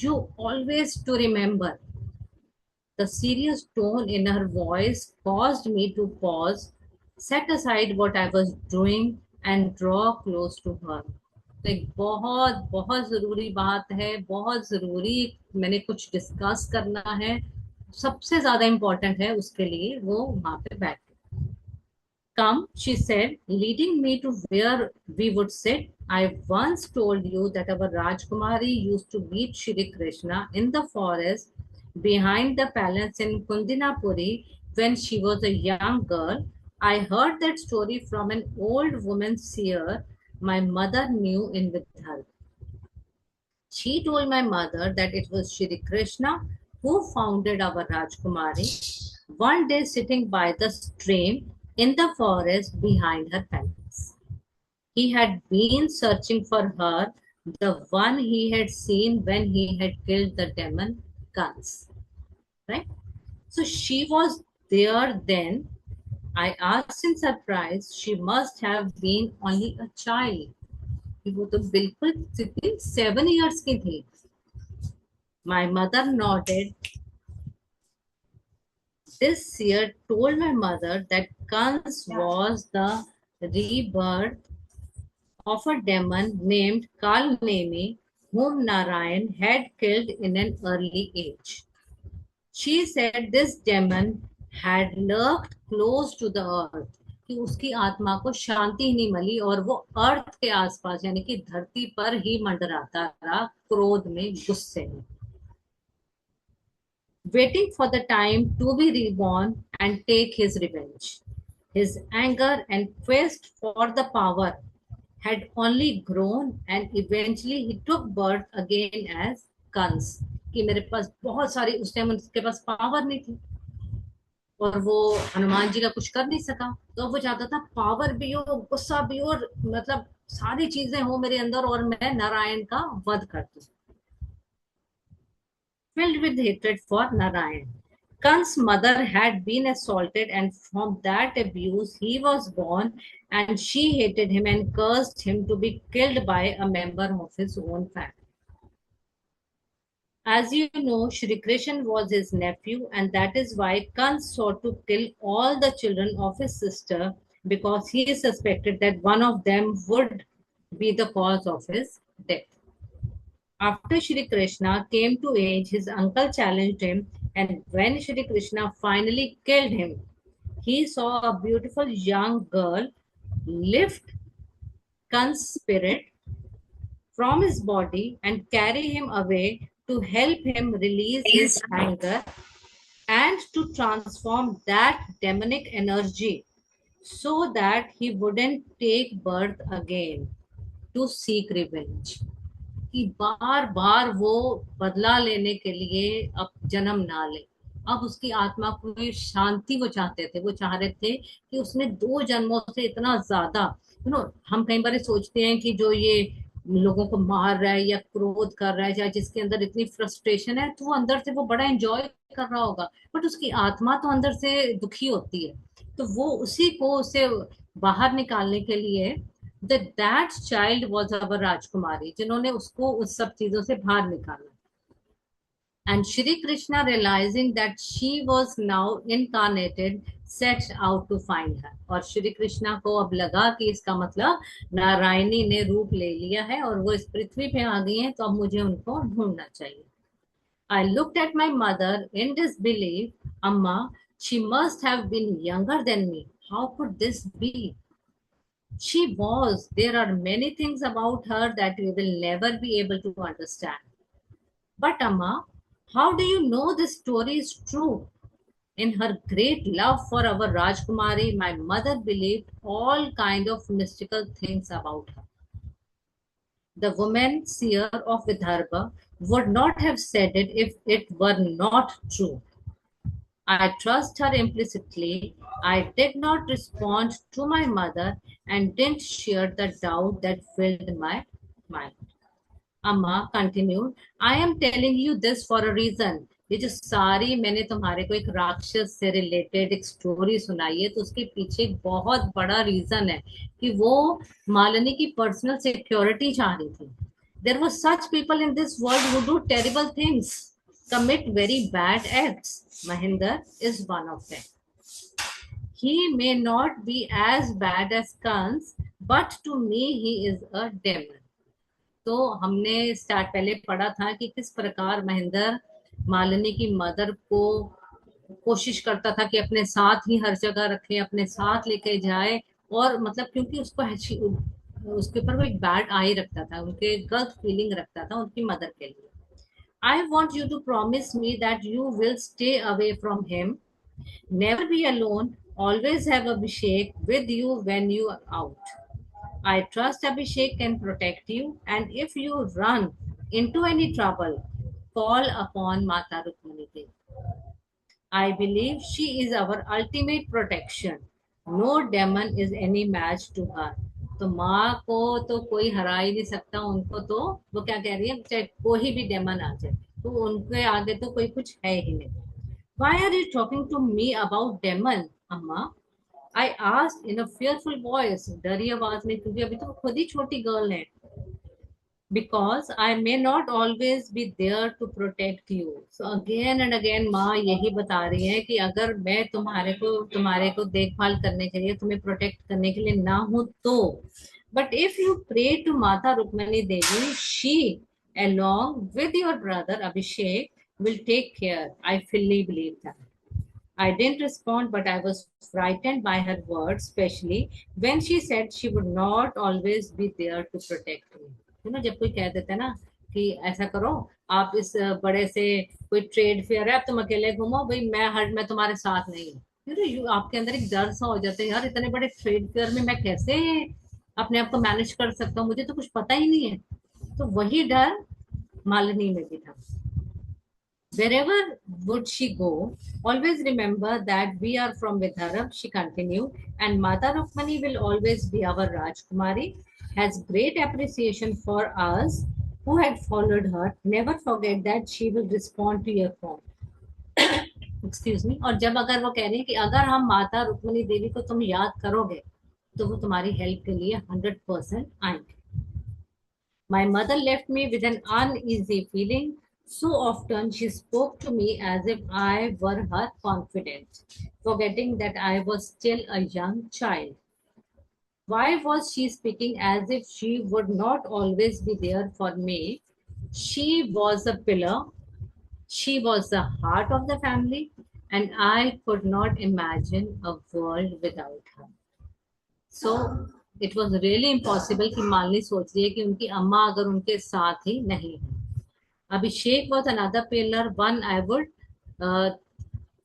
you always to remember. The serious tone in her voice caused me to pause, set aside what I was doing, and draw close to her. तो एक बहुत बहुत जरूरी बात है, बहुत जरूरी, मैंने कुछ डिस्कस करना है, सबसे ज्यादा इम्पोर्टेंट है, उसके लिए वो वहां पे बैठ। Come, she said, leading me to where we would sit. I once told you that our Rajkumari used to meet Shri Krishna in the forest behind the palace in Kundinapuri when she was a young girl. I heard that story from an old woman seer my mother knew in Vidhal. She told my mother that it was Shri Krishna who founded our Rajkumari one day sitting by the stream in the forest behind her palace. He had been searching for her, the one he had seen when he had killed the demon Kans. Right? So she was there then. I asked in surprise, she must have been only a child. वो तो बिल्कुल 7 years की थी. My mother nodded. This seer told my mother that Kans was the rebirth of a demon named Kalnemi, whom Narayan had killed in an early age. She said this demon had lurked close to the earth, कि उसकी आत्मा को शांति ही नहीं मिली और वो अर्थ के आसपास यानी कि धरती पर ही मंडराता रहा, क्रोध में, गुस्से में, waiting for the time to be reborn and take his revenge. His anger and quest for the power had only grown and eventually he took birth again as Kans. कि मेरे पास बहुत सारी, उस टाइम उसके पास पावर नहीं थी और वो हनुमान जी का कुछ कर नहीं सका, तो वो चाहता था पावर भी हो, गुस्सा भी हो, मतलब सारी चीजें हो मेरे अंदर और मैं नारायण का वध कर दूं. Filled with hatred for Narayan, Kan's mother had been assaulted, and from that abuse he was born, and she hated him and cursed him to be killed by a member of his own family. As you know, Shri Krishna was his nephew, and that is why Kans sought to kill all the children of his sister, because he suspected that one of them would be the cause of his death. After Shri Krishna came to age, his uncle challenged him, and when Shri Krishna finally killed him, he saw a beautiful young girl lift Kan's spirit from his body and carry him away to help him release his anger and to transform that demonic energy so that he wouldn't take birth again to seek revenge. कि बार बार वो बदला लेने के लिए अब जन्म ना ले। अब उसकी आत्मा को ये शांति वो चाहते थे, वो चाह रहे थे कि उसने 2 जन्मों से इतना ज्यादा हम कई बार सोचते हैं कि जो ये लोगों को मार रहा है या क्रोध कर रहा है या जिसके अंदर इतनी फ्रस्ट्रेशन है, तो वो अंदर से वो बड़ा एंजॉय कर रहा होगा, बट उसकी आत्मा तो अंदर से दुखी होती है। तो वो उसी को उसे बाहर निकालने के लिए that child was our राजकुमारी, जिन्होंने उसको उस सब चीजों से बाहर निकाला। And Shri Krishna, realizing that she was now incarnated, set out to find her. और श्री कृष्णा को अब लगा कि इसका मतलब नारायणी ने रूप ले लिया है और वो इस पृथ्वी पे आ गई हैं, तो अब मुझे उनको ढूंढना चाहिए। I looked at my mother in disbelief. Amma, she must have been younger than me. How could this be? She was. There are many things about her that we will never be able to understand. But Amma, how do you know this story is true? In her great love for our Rajkumari, my mother believed all kind of mystical things about her. The woman seer of Vidarbha would not have said it if it were not true. I trust her implicitly. I did not respond to my mother and didn't share the doubt that filled my mind. Amma continued, I am telling you this for a reason. ये जो सारी मैंने तुम्हारे को एक राक्षस से related एक स्टोरी सुनाई है, तो उसके पीछे एक बहुत बड़ा रीजन है कि वो मालिनी की पर्सनल सिक्योरिटी चाह रही थी। There were such people in this world who do terrible things, commit very bad acts. Mahinder is one of them. He may not be as bad as Kans, but to me he is a demon. तो हमने start पहले पढ़ा था कि किस प्रकार महेंद्र मालिनी की mother को कोशिश करता था कि अपने साथ ही हर जगह रखे, अपने साथ लेके जाए, और मतलब क्योंकि उसके ऊपर वो एक बैड आई रखता था, उनके गलत फीलिंग रखता था उनकी मदर के लिए। I want you to promise me that you will stay away from him, never be alone, always have Abhishek with you when you are out. I trust Abhishek can protect you, and if you run into any trouble, call upon Mata Rukmani Devi. I believe she is our ultimate protection. No demon is any match to her. तो माँ को तो कोई हरा ही नहीं सकता, उनको तो वो क्या कह रही है, चाहे कोई भी डेमन आ जाए तो उनके आगे तो कोई कुछ है ही नहीं। Why are you talking to me about demon, अम्मा? I asked in a fearful voice, डरी आवाज में, क्योंकि अभी तो खुद ही छोटी गर्ल है। Because I may not always be there to protect you. So again and again माँ यही बता रही है कि अगर मैं तुम्हारे को देखभाल करने के लिए, तुम्हें प्रोटेक्ट करने के लिए ना हूं तो, but if you pray to Mata Rukmani Devi, she along with your brother Abhishek will take care. I fully believe that. I didn't respond, but I was frightened by her words, especially when she said she would not always be there to protect me. जब कोई कह देता है ना कि ऐसा करो, आप इस बड़े से कोई ट्रेड फेयर है, आप तुम अकेले घूमो, भाई मैं तुम्हारे साथ नहीं हूँ, आपके अंदर एक डर सा हो जाता है, यार इतने बड़े ट्रेड फेयर में मैं कैसे अपने आप को मैनेज कर सकता हूँ, मुझे तो कुछ पता ही नहीं है। तो वही डर मालिनी में भी था। Wherever would she go, always remember that we are from Vidarbha, she continued, and Mata Rukmani will always be our Rajkumari, has great appreciation for us who had followed her. Never forget that she will respond to your call. Excuse me, और जब अगर वो कह रही है कि अगर हम माता रुक्मिणी देवी को तुम याद करोगे तो वो तुम्हारी हेल्प के लिए 100% आएंगे. My mother left me with an uneasy feeling. So often she spoke to me as if I were her confidant, forgetting that I was still a young child. Why was she speaking as if she would not always be there for me? She was a pillar, she was the heart of the family, and I could not imagine a world without her. So it was really impossible कि मालिनी सोच रही है कि उनकी अम्मा अगर उनके साथ ही नहीं है. Abhishek was another pillar one I would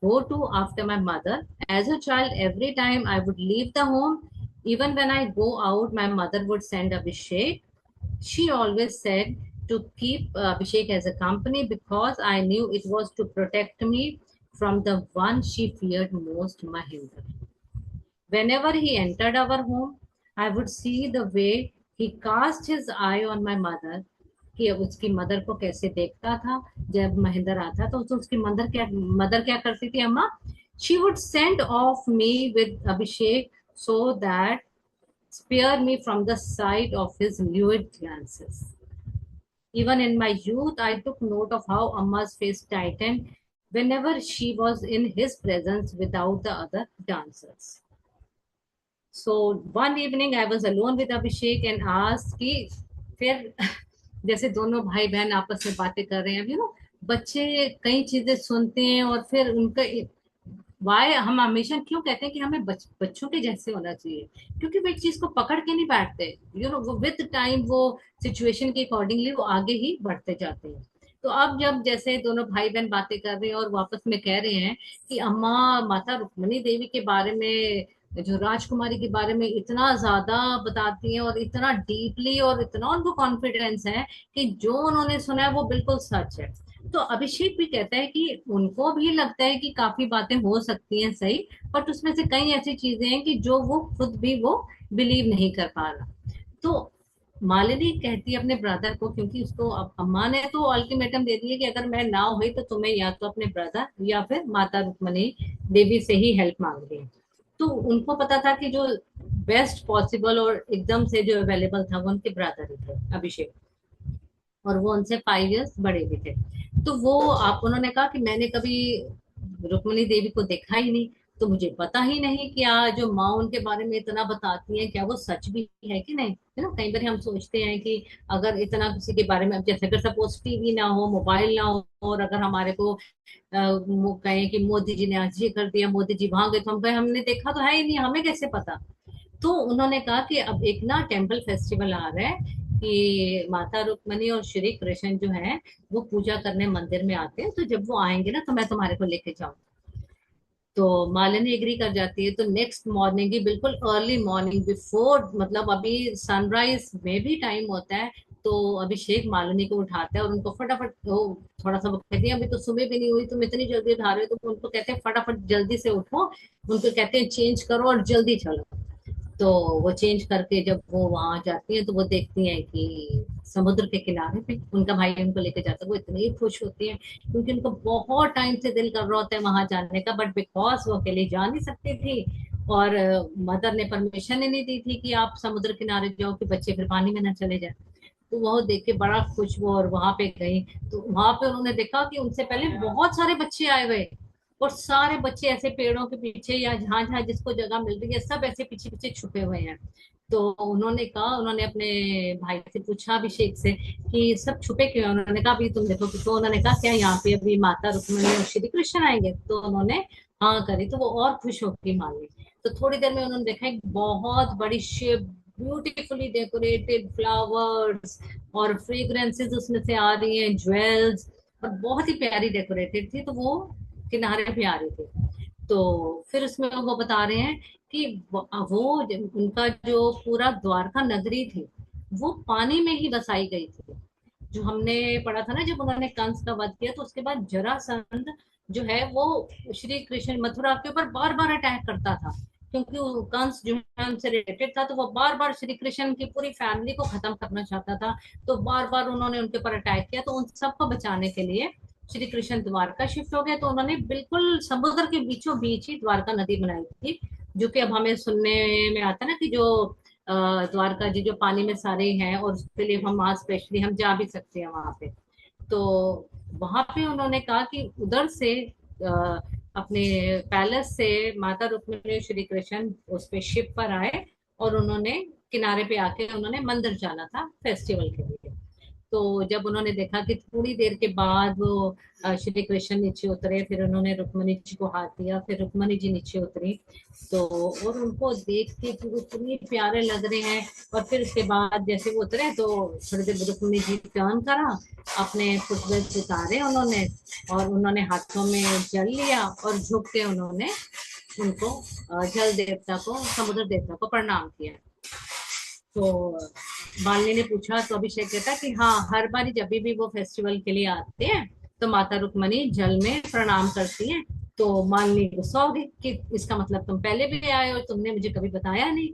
go to after my mother. As a child, every time I would leave the home, even when I go out, my mother would send Abhishek. She always said to keep Abhishek as a company because I knew it was to protect me from the one she feared most, Mahinder. Whenever he entered our home, I would see the way he cast his eye on my mother, कि उसकी mother को कैसे देखता था. जब महेंद्र आता तो उसकी मदर क्या करती थी अम्मा? She would send off me with Abhishek so that spare me from the sight of his lurid glances. Even in my youth, I took note of how Amma's face tightened whenever she was in his presence without the other dancers. So one evening I was alone with Abhishek and asked कि फिर जैसे दोनों भाई बहन आपस में बातें कर रहे हैं, यू नो, बच्चे कई चीजें सुनते हैं और फिर उनका वाई हम हमेशा क्यों कहते हैं कि हमें बच्चों के जैसे होना चाहिए, क्योंकि वो एक चीज को पकड़ के नहीं बैठते, यू नो, वो विद टाइम वो सिचुएशन के अकॉर्डिंगली वो आगे ही बढ़ते जाते हैं. तो अब जब जैसे दोनों भाई बहन बातें कर रहे हैं और वापस में कह रहे हैं कि अम्मा माता रुक्मिणी देवी के बारे में, जो राजकुमारी के बारे में इतना ज्यादा बताती हैं और इतना डीपली और इतना उनको कॉन्फिडेंस है कि जो उन्होंने सुना है वो बिल्कुल सच है. तो अभिषेक भी कहता है कि उनको भी लगता है कि काफी बातें हो सकती हैं सही, बट उसमें से कई ऐसी चीजें हैं कि जो वो खुद भी वो बिलीव नहीं कर पा रहा. तो मालिनी कहती है अपने ब्रदर को, क्योंकि उसको अम्मा ने तो अल्टीमेटम दे दिया कि अगर मैं ना हुई तो तुम्हें या तो अपने ब्रदर या फिर माता रुक्मिणी देवी से ही हेल्प मांगनी है. तो उनको पता था कि जो बेस्ट पॉसिबल और एकदम से जो अवेलेबल था वो उनके ब्रदर ही थे, अभिषेक, और वो उनसे 5 इयर्स बड़े भी थे. तो वो उन्होंने कहा कि मैंने कभी रुक्मिणी देवी को देखा ही नहीं, तो मुझे पता ही नहीं कि जो माँ उनके बारे में इतना बताती है क्या वो सच भी है कि नहीं, है ना. कई बार हम सोचते हैं कि अगर इतना किसी के बारे में, अब जैसे अगर सपोज टीवी ना हो, मोबाइल ना हो, और अगर हमारे को कहें कि मोदी जी ने आज ये कर दिया, मोदी जी वहां गए, तो हम कहें हमने देखा तो है ही नहीं, हमें कैसे पता. तो उन्होंने कहा कि अब एक ना टेम्पल फेस्टिवल आ रहा है कि माता रुक्मिणी और श्री कृष्ण जो है वो पूजा करने मंदिर में आते हैं, तो जब वो आएंगे ना तो मैं तुम्हारे को लेके जाऊँ. तो मालिनी एग्री कर जाती है. तो नेक्स्ट मॉर्निंग ही बिल्कुल अर्ली मॉर्निंग बिफोर, मतलब अभी सनराइज में भी टाइम होता है, तो अभिषेक मालिनी को उठाता है और उनको फटाफट वो थोड़ा सा, वो कहती है अभी तो सुबह भी नहीं हुई, तुम इतनी जल्दी उठा रहे हो, तो उनको कहते हैं फटाफट जल्दी से उठो, उनको कहते हैं चेंज करो और जल्दी चलो. तो वो चेंज करके जब वो वहां जाती है तो वो देखती हैं कि समुद्र के किनारे पे उनका भाई उनको लेके जाता है. वो इतनी खुश होती है क्योंकि उनको बहुत टाइम से दिल कर रहा होता है वहां जाने का, बट बिकॉज वो अकेले जा नहीं सकती थी और मदर ने परमिशन ही नहीं दी थी कि आप समुद्र किनारे जाओ कि बच्चे फिर पानी में ना चले जाए. तो वो देख के बड़ा खुश हुआ और वहां पे गई. तो वहां पे उन्होंने देखा कि उनसे पहले बहुत सारे बच्चे आए हुए, और सारे बच्चे ऐसे पेड़ों के पीछे या जहां जहां जिसको जगह मिल रही है सब ऐसे पीछे पीछे छुपे हुए हैं. तो उन्होंने कहा, उन्होंने अपने भाई से पूछा अभिषेक से कि सब छुपे क्यों हैं? उन्होंने कहा अभी तुम देखो. तो उन्होंने कहा क्या यहाँ पे अभी माता रुक्मिणी और श्री कृष्ण आएंगे? तो उन्होंने हाँ करी. तो वो और खुश होकर मान ली. तो थोड़ी देर में उन्होंने देखा एक बहुत बड़ी शिप, ब्यूटीफुली डेकोरेटेड फ्लावर्स और फ्रेग्रेंसेस उसमें से आ रही हैं, ज्वेल्स, और बहुत ही प्यारी डेकोरेटेड थी. तो वो किनारे पे आ रहे थे. तो फिर उसमें वो बता रहे हैं कि उनका जो पूरा द्वारका नगरी थी वो पानी में ही बसाई गई थी. जो हमने पढ़ा था ना, जब उन्होंने कंस का वध किया तो उसके बाद जरासंध जो है वो श्री कृष्ण मथुरा के ऊपर बार बार अटैक करता था, क्योंकि वो कंस जो है उनसे रिलेटेड था, तो वो बार बार श्री कृष्ण की पूरी फैमिली को खत्म करना चाहता था. तो बार बार उन्होंने उनके ऊपर अटैक किया. तो उन सबको बचाने के लिए श्री कृष्ण द्वारका शिफ्ट हो गए तो उन्होंने बिल्कुल समुद्र के बीचों बीच ही द्वारका नदी बनाई थी, जो कि अब हमें सुनने में आता है ना कि जो द्वारका जी जो पानी में सारे हैं, और उसके लिए हम वहाँ स्पेशली हम जा भी सकते हैं वहां पे। तो वहां पे उन्होंने कहा कि उधर से अपने पैलेस से माता रुक्मिणी श्री कृष्ण उस पे शिप पर आए, और उन्होंने किनारे पे आके उन्होंने मंदिर जाना था फेस्टिवल के लिए। तो जब उन्होंने देखा कि थोड़ी देर के बाद वो श्री कृष्ण नीचे उतरे, फिर उन्होंने रुक्मणी जी को हाथ दिया, फिर रुक्मणी जी नीचे उतरी। तो और उनको देख के कि वो इतने प्यारे लग रहे हैं। और फिर उसके बाद जैसे वो उतरे तो थोड़ी देर रुक्मणी जी टर्न करा, अपने फुटवेयर उतारे उन्होंने, और उन्होंने हाथों में जल लिया और झुक के उन्होंने उनको जल देवता को, समुद्र देवता को प्रणाम किया। तो मालिनी ने पूछा तो अभिषेक कहता कि हाँ, हर बार जब भी वो फेस्टिवल के लिए आते हैं तो माता रुक्मणी जल में प्रणाम करती हैं। तो मालिनी गुस्सा हो गई कि इसका मतलब तुम पहले भी आए और तुमने मुझे कभी बताया नहीं।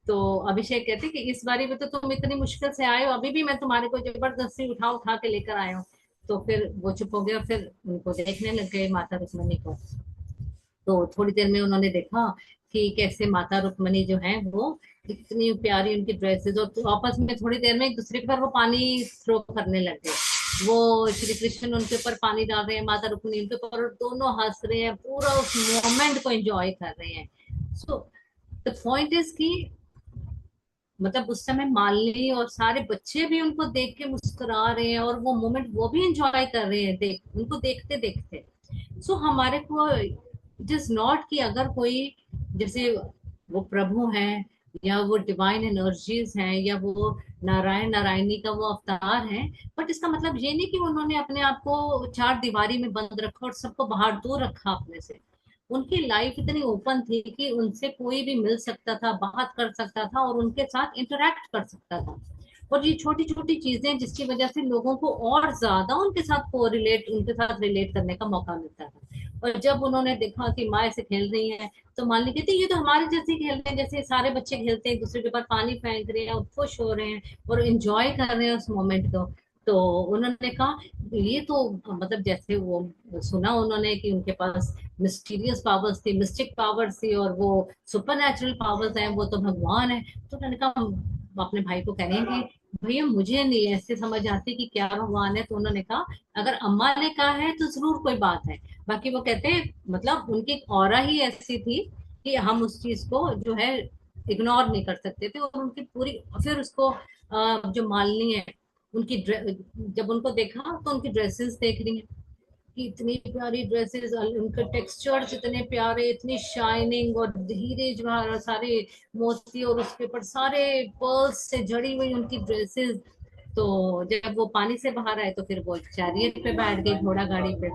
तो अभिषेक कहते कि इस बारी भी तो तुम इतनी मुश्किल से आए हो, अभी भी मैं तुम्हारे को जबरदस्ती उठा उठा के लेकर आया हूँ। तो फिर वो चुप हो गए और फिर उनको देखने लग गए माता रुक्मणी को। तो थोड़ी देर में उन्होंने देखा कि कैसे माता रुक्मणी जो है वो इतनी प्यारी उनकी ड्रेसेस, और तो आपस में थोड़ी देर में एक दूसरे के ऊपर वो पानी थ्रो करने लग गए। वो श्री कृष्ण उनके ऊपर पानी डाल रहे हैं, माता रुक्मणी उनके ऊपर, और दोनों हंस रहे हैं, पूरा उस मोमेंट को एंजॉय कर रहे हैं। सो द पॉइंट इज कि मतलब उस समय मालिनी और सारे बच्चे भी उनको देख के मुस्कुरा रहे हैं, और वो मोमेंट वो भी एंजॉय कर रहे हैं उनको देखते देखते। सो हमारे को इट इज नॉट कि अगर कोई जैसे वो प्रभु हैं या वो डिवाइन एनर्जीज हैं या वो नारायण नारायणी का वो अवतार है, बट इसका मतलब ये नहीं कि उन्होंने अपने आप को चार दीवारी में बंद रखा और सबको बाहर दूर रखा अपने से। उनकी लाइफ इतनी ओपन थी कि उनसे कोई भी मिल सकता था, बात कर सकता था और उनके साथ इंटरेक्ट कर सकता था। और ये छोटी छोटी चीजें जिसकी वजह से लोगों को और ज्यादा उनके साथ उनके साथ रिलेट करने का मौका मिलता था। और जब उन्होंने देखा कि माँ ऐसे खेल रही है, तो मालिनी कहती ये तो हमारे जैसे ही खेल रहे हैं, जैसे सारे बच्चे खेलते हैं, एक दूसरे के ऊपर पानी फेंक रहे हैं और खुश हो रहे हैं और एंजॉय कर रहे हैं उस मोमेंट को। तो उन्होंने कहा ये तो मतलब जैसे वो सुना उन्होंने कि उनके पास मिस्टीरियस पावर्स थी, मिस्टिक पावर्स थी, और वो सुपर नेचुरल पावर्स हैं, वो तो भगवान है। तो उन्होंने कहा हम अपने भाई को कहेंगे भैया मुझे नहीं ऐसे समझ आती कि क्या भगवान है। तो उन्होंने कहा अगर अम्मा ने कहा है तो जरूर कोई बात है। बाकी वो कहते हैं मतलब उनकी ऑरा ही ऐसी थी कि हम उस चीज को जो है इग्नोर नहीं कर सकते थे। और उनकी पूरी फिर उसको जो मालिनी है उनकी जब उनको देखा तो उनकी ड्रेसेस देख रही हैं कि इतनी प्यारी ड्रेसेस, उनके टेक्सचर्स इतने प्यारे, इतनी शाइनिंग, और हीरे जवाहर सारे मोती, और उसके ऊपर सारे पर्ल्स से जड़ी हुई उनकी ड्रेसेस। तो जब वो पानी से बाहर आए तो फिर वो चैरियट पे बैठ गई, घोड़ा गाड़ी पे।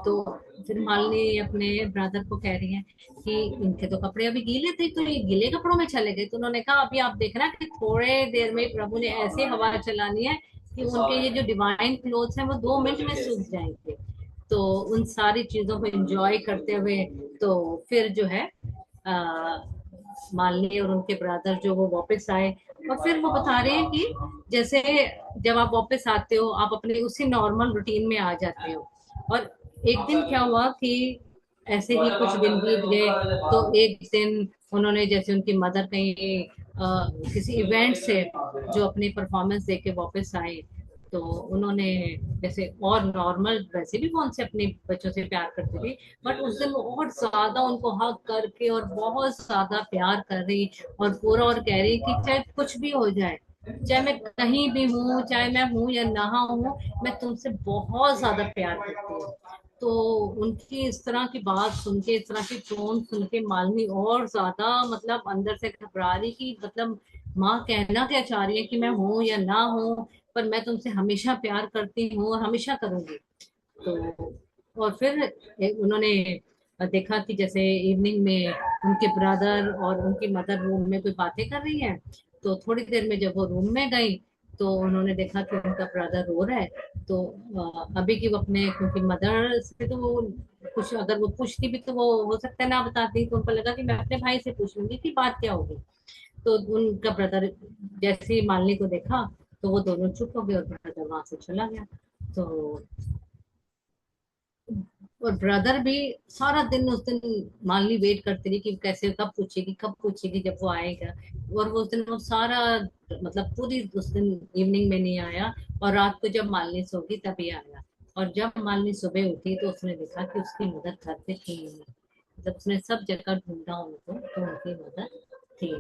तो फिर मालिनी अपने ब्रदर को कह रही है कि इनके तो कपड़े अभी गीले थे, तो ये गीले कपड़ों में चले गए। तो उन्होंने कहा अभी आप देखना कि थोड़े देर में प्रभु ने ऐसे हवा चलानी है कि उनके ये जो डिवाइन क्लोथ्स हैं वो 2 मिनट में सूख जाएंगे। तो उन सारी चीजों को एंजॉय करते हुए तो फिर जो है आ, मालिनी और उनके ब्रदर जो वो वापस आए। और फिर वो बता रहे हैं कि जैसे जब आप वापस आते हो आप अपने उसी नॉर्मल रूटीन में आ जाते हो। और एक दिन क्या हुआ कि ऐसे ही कुछ दिन बीत गए, तो एक दिन उन्होंने जैसे उनकी मदर कहीं किसी इवेंट से जो अपनी परफॉर्मेंस दे के वापस आए, तो उन्होंने जैसे और नॉर्मल वैसे भी वो उनसे अपने बच्चों से प्यार करती थी, बट उस दिन वो और ज्यादा उनको हक करके और बहुत ज्यादा प्यार कर रही, और पूरा और कह रही कि चाहे कुछ भी हो जाए, चाहे मैं कहीं भी हूँ, चाहे मैं हूँ या ना हूँ, मैं तुमसे बहुत ज्यादा प्यार करती हूँ। तो उनकी इस तरह की बात सुन के, इस तरह की टोन सुन के मालिनी और ज्यादा मतलब अंदर से घबरा रही कि मतलब माँ कहना क्या चाह रही है कि मैं हूँ या ना हूँ, पर मैं तुमसे हमेशा प्यार करती हूँ और हमेशा करूंगी। तो और फिर उन्होंने देखा कि जैसे इवनिंग में उनके ब्रदर और उनकी मदर रूम में कोई बातें कर रही हैं। तो थोड़ी देर में जब वो रूम में गई तो उन्होंने देखा कि उनका ब्रदर रो रहा है। तो अभी की वो अपने क्योंकि मदर से तो वो कुछ अगर वो पूछती भी तो वो हो सकता है ना बताती, तो उनको लगा कि मैं अपने भाई से पूछ लूंगी कि बात क्या होगी। तो उनका ब्रदर जैसे ही मालिनी को देखा तो वो दोनों चुप हो गए और ब्रदर वहां से चला गया। तो और ब्रदर भी सारा दिन उस दिन मालनी वेट करती रही कि कैसे कब पूछेगी जब वो आएगा। और वो उस दिन वो सारा मतलब पूरी उस दिन इवनिंग में नहीं आया, और रात को जब मालनी सोगी तभी आया। और जब मालनी सुबह उठी तो उसने देखा कि उसकी मदर घर पे थी ही नहीं। मतलब उसने सब जगह ढूंढा उनको, तो उनकी मदर थी।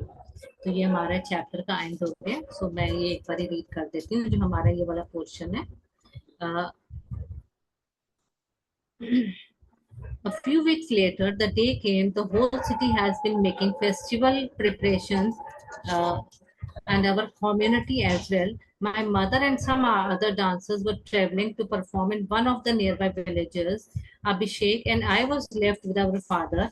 तो ये हमारा चैप्टर का एंड हो गया। सो मैं ये एक बार रीड कर देती हूँ जो हमारा ये वाला पोर्शन है। A few weeks later, the day came. The whole city has been making festival preparations, uh, and our community as well. My mother and some other dancers were traveling to perform in one of the nearby villages, Abhishek, and I was left with our father.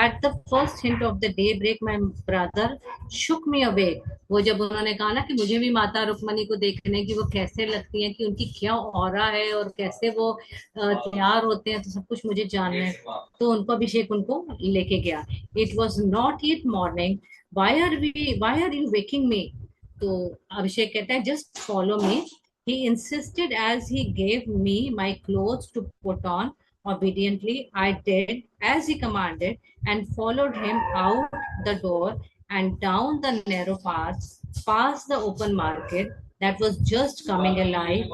At the first hint of the daybreak, my brother shook me awake. वो जब उन्होंने कहा ना कि मुझे भी माता रुक्मणी को देखने की वो कैसे लगती हैं, कि उनकी क्या ऑरा है और कैसे वो तैयार होते हैं, तो सब कुछ मुझे जानना है। तो उनको अभिषेक उनको लेके गया। It was not yet morning, why are you waking me? तो अभिषेक कहता है just follow me. He insisted as he gave me my clothes to put on. Obediently, I did as he commanded and followed him out the door and down the narrow path, past the open market that was just coming alive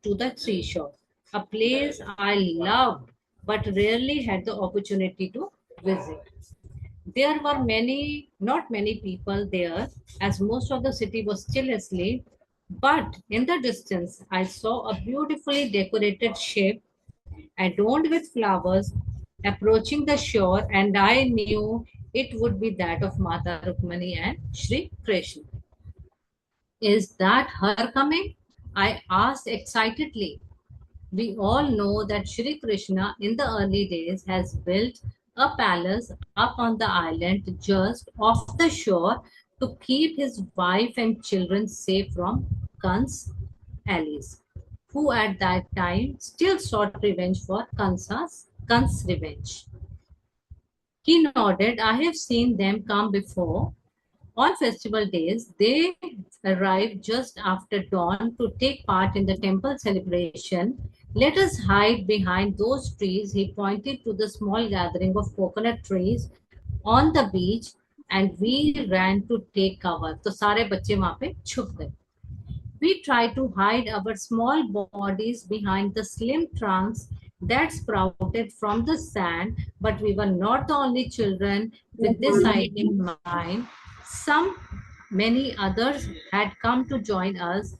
to the seashore, a place I loved but rarely had the opportunity to visit. There were not many people there, as most of the city was still asleep. But in the distance, I saw a beautifully decorated ship adorned with flowers approaching the shore, and I knew it would be that of Mata Rukmani and Shri Krishna. Is that her coming? I asked excitedly. We all know that Shri Krishna in the early days has built a palace up on the island just off the shore to keep his wife and children safe from Kans allies, who at that time still sought revenge for Kans' revenge. He nodded. I have seen them come before. On festival days, they arrive just after dawn to take part in the temple celebration. Let us hide behind those trees. He pointed to the small gathering of coconut trees on the beach, and we ran to take cover. तो सारे बच्चे वहां पे छुप गए. We tried to hide our small bodies behind the slim trunks that sprouted from the sand, but we were not the only children with this idea in mind. Many others had come to join us,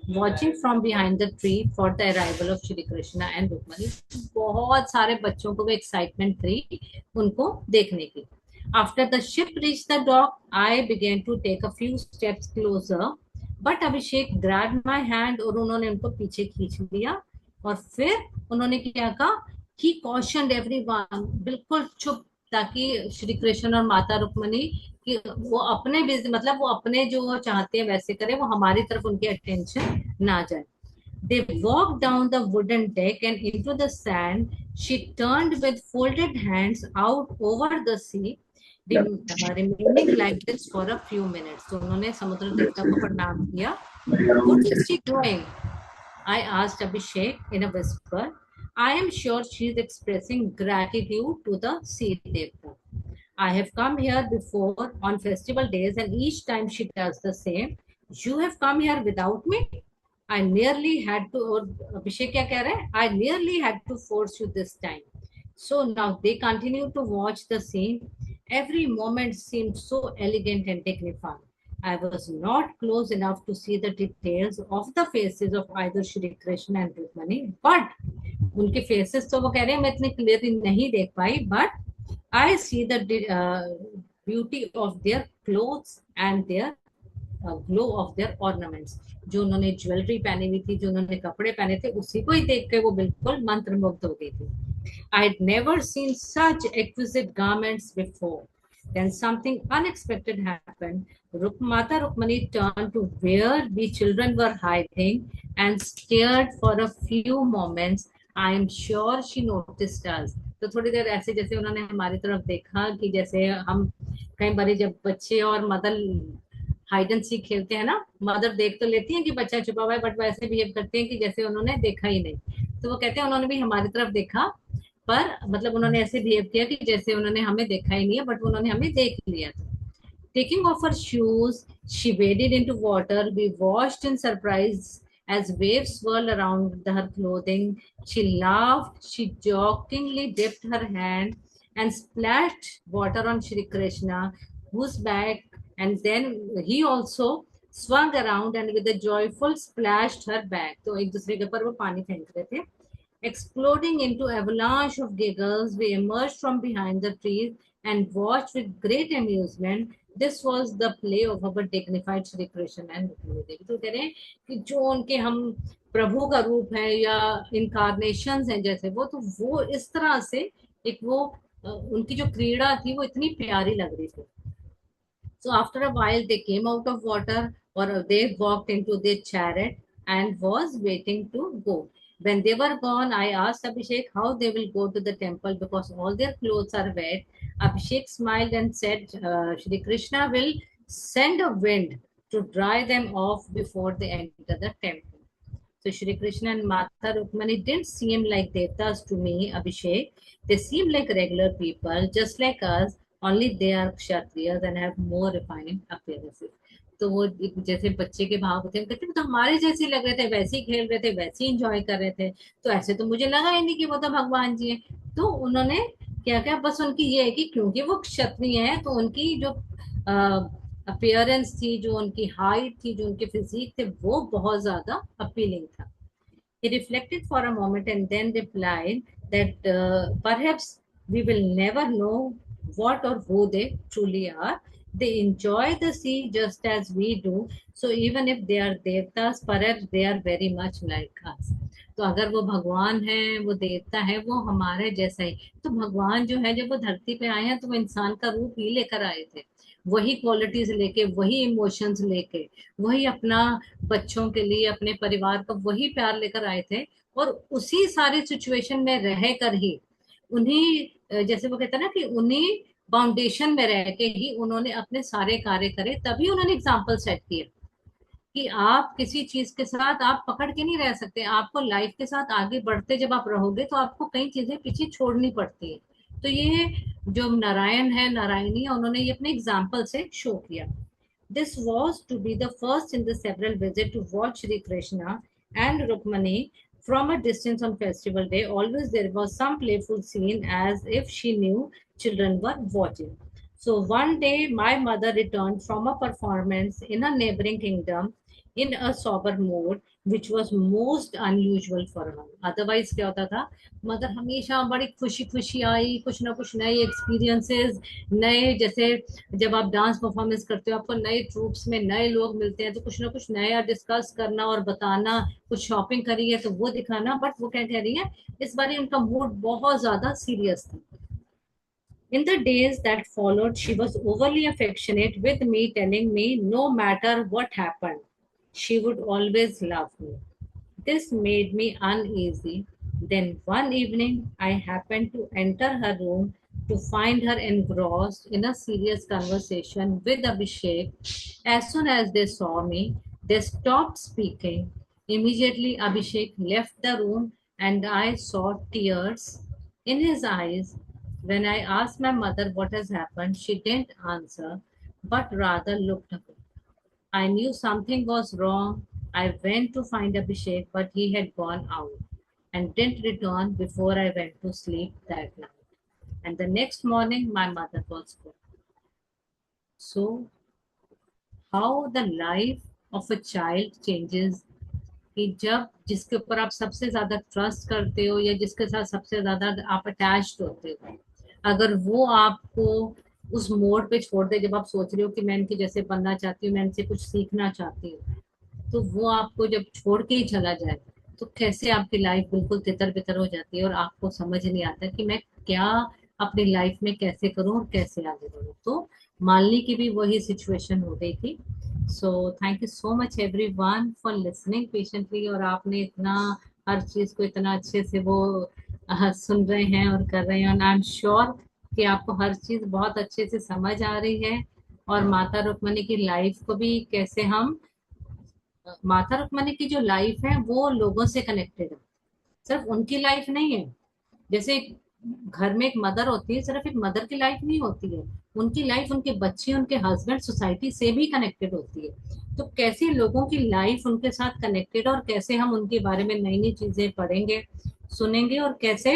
watching from behind the tree for the arrival of Shri Krishna and Rukmani. बहुत सारे बच्चों को वो excitement थी उनको देखने की. After the ship reached the dock, I began to take a few steps closer, but Abhishek grabbed my hand और उन्होंने उनको पीछे खींच लिया. और फिर उन्होंने क्या कहा? He cautioned everyone, बिल्कुल चुप, ताकि श्री कृष्ण और माता रुक्मणी कि वो अपने मतलब वो अपने जो वो चाहते हैं वैसे करें, वो हमारी तरफ उनकी अटेंशन ना जाए. They walked down the wooden deck and into the sand. She turned with folded hands out over the sea, remaining like this for a few minutes. तो उन्होंने समुद्र देवता को प्रणाम किया. What is she doing? I asked Abhishek in a whisper. I am sure she is expressing gratitude to the sea devta. I have come here before on festival days, and each time she does the same. You have come here without me? I nearly had to, और अभिषेक क्या कह रहे हैं? I nearly had to force you this time. So now they continue to watch the scene. Every moment seemed so elegant and dignified. I was not close enough to see the details of the faces of either Shri Krishna and Rukmani, but उनके faces तो वो कह रहे हैं मैं इतने clearly नहीं देख पाई, but I see the beauty of their clothes and their glow of their ornaments. जो उन्होंने ज्वेलरी पहनी हुई थी, जो उन्होंने कपड़े पहने थे, उसी को ही देख के वो बिल्कुल मंत्रमुग्ध हो गई थी. I had never seen such exquisite garments before. Then something unexpected happened. Mata Rukmani turned to where we children were hiding and stared for a few moments. I am sure she noticed us. तो थोड़ी देर ऐसे जैसे उन्होंने हमारी तरफ देखा कि जैसे हम कई बार जब बच्चे और मदर हाइड एंड सीक खेलते हैं ना, मदर देख तो लेती हैं कि बच्चा छुपा हुआ है, बट वैसे बिहेव करते हैं कि जैसे उन्होंने देखा ही नहीं. तो वो कहते हैं उन्होंने भी हमारी तरफ देखा पर मतलब उन्होंने ऐसे बिहेव किया कि जैसे उन्होंने हमें देखा ही नहीं है, बट उन्होंने हमें देख लिया था. Taking off her shoes, she waded into water. We watched in surprise as waves swirled around her clothing. She laughed. She jokingly dipped her hand and splashed water on Shri Krishna, whose back, and then he also swung around and with a joyful splashed her back. तो एक दूसरे के ऊपर वो पानी फेंक रहे थे. Exploding into avalanche of giggles, we emerged from behind the trees and watched with great amusement. This was the play of our dignified Shri Krishna and Rukmini Devi. तो कह रहे हैं कि जो उनके हम प्रभु का रूप है या इनकारनेशन हैं जैसे वो, तो वो इस तरह से एक वो उनकी जो क्रीड़ा थी वो इतनी प्यारी लग रही थी. So after a while they came out of water, or they walked into their chariot and was waiting to go. When they were gone, I asked Abhishek how they will go to the temple because all their clothes are wet. Abhishek smiled and said, Shri Krishna will send a wind to dry them off before they enter the temple. So Shri Krishna and Mata Rukmani didn't seem like devtas to me, Abhishek. They seem like regular people, just like us, only they are kshatriyas and have more refined appearances. तो वो जैसे बच्चे के भाव होते हैं, कहते हैं तो हमारे जैसे लग रहे थे, वैसे ही खेल रहे थे, वैसे ही इंजॉय कर रहे थे, तो ऐसे तो मुझे लगा ही नहीं कि वो तो भगवान जी है. तो उन्होंने क्या क्या, बस उनकी ये है कि क्योंकि वो क्षत्रिय है तो उनकी जो अपीयरेंस थी, जो उनकी हाइट थी, जो उनके फिजिक थे, वो बहुत ज्यादा अपीलिंग था. He reflected for a moment and then replied that perhaps we will never know what or who they truly are. They enjoy the sea just as we do. So even if they are devtas, perhaps they are very much like us. तो अगर वो भगवान है, वो देवता है, वो हमारे जैसा ही. तो भगवान जो है, जब वो धरती पे आए हैं तो वो इंसान का रूप ही लेकर आए थे, वही क्वालिटीज लेके, वही इमोशंस लेके, वही अपना बच्चों के लिए, अपने परिवार का वही प्यार लेकर आए थे. और उसी सारी सिचुएशन में रह कर ही उन्हीं, जैसे वो कहते हैं ना कि उन्हीं फाउंडेशन में रह के ही उन्होंने अपने सारे कार्य करे. तभी उन्होंने एग्जाम्पल सेट किया कि आप किसी चीज के साथ आप पकड़ के नहीं रह सकते. आपको लाइफ के साथ आगे बढ़ते जब आप रहोगे तो आपको कई चीजें पीछे छोड़नी पड़ती है. तो ये जो नारायण है, नारायणी है, उन्होंने ये अपने एग्जाम्पल से शो किया. This was to be the first in the several visits to watch Sri Krishna and Rukmani from a distance on festival day. Always there was some playful scene as if she knew children were watching. So one day my mother returned from a performance in a neighboring kingdom in a sober mood, which was most unusual for her. Otherwise क्या होता था, mother हमेशा बड़ी खुशी खुशी आई, कुछ ना कुछ नए एक्सपीरियंसेस, नए, जैसे जब आप डांस परफॉर्मेंस करते हो आपको नए ट्रूप्स में नए लोग मिलते हैं, तो कुछ ना कुछ नया डिस्कस करना और बताना, कुछ शॉपिंग करी है तो वो दिखाना. बट वो क्या कह रही है, इस बार उनका मूड बहुत ज्यादा सीरियस था. In the days that followed, she was overly affectionate with me, telling me no matter what happened, she would always love me. This made me uneasy. Then one evening, I happened to enter her room to find her engrossed in a serious conversation with Abhishek. As soon as they saw me, they stopped speaking. Immediately, Abhishek left the room, and I saw tears in his eyes. When I asked my mother what has happened, she didn't answer, but rather looked away. I knew something was wrong. I went to find Abhishek, but he had gone out and didn't return before I went to sleep that night. And the next morning, my mother was gone. So, how the life of a child changes, कि जब जिसके ऊपर आप सबसे ज्यादा trust करते हो या जिसके साथ सबसे ज्यादा आप अटैच्ड होते हो, अगर वो आपको उस मोड पे छोड़ दे, जब आप सोच रहे हो कि मैं इनके जैसे बनना चाहती हूँ, मैं इनसे कुछ सीखना चाहती हूँ, तो वो आपको जब छोड़ के ही चला जाए तो कैसे आपकी लाइफ बिल्कुल तितर बितर हो जाती है और आपको समझ नहीं आता कि मैं क्या अपनी लाइफ में कैसे करूं और कैसे आगे बढ़ूं. तो मालनी की भी वही सिचुएशन हो गई थी. So thank you so much everyone for listening patiently. और आपने इतना हर चीज को इतना अच्छे से वो सुन रहे हैं और कर रहे हैं, और आई एम श्योर कि आपको हर चीज बहुत अच्छे से समझ आ रही है. और माता रुक्मणी की लाइफ को भी कैसे हम, माता रुक्मणी की जो लाइफ है वो लोगों से कनेक्टेड है, सिर्फ उनकी लाइफ नहीं है. जैसे घर में एक मदर होती है, सिर्फ एक मदर की लाइफ नहीं होती है, उनकी लाइफ उनके बच्चे, उनके हस्बैंड, सोसाइटी से भी कनेक्टेड होती है। तो कैसे लोगों की लाइफ उनके साथ कनेक्टेड, और कैसे हम उनके बारे में नई नई चीजें पढ़ेंगे, सुनेंगे, और कैसे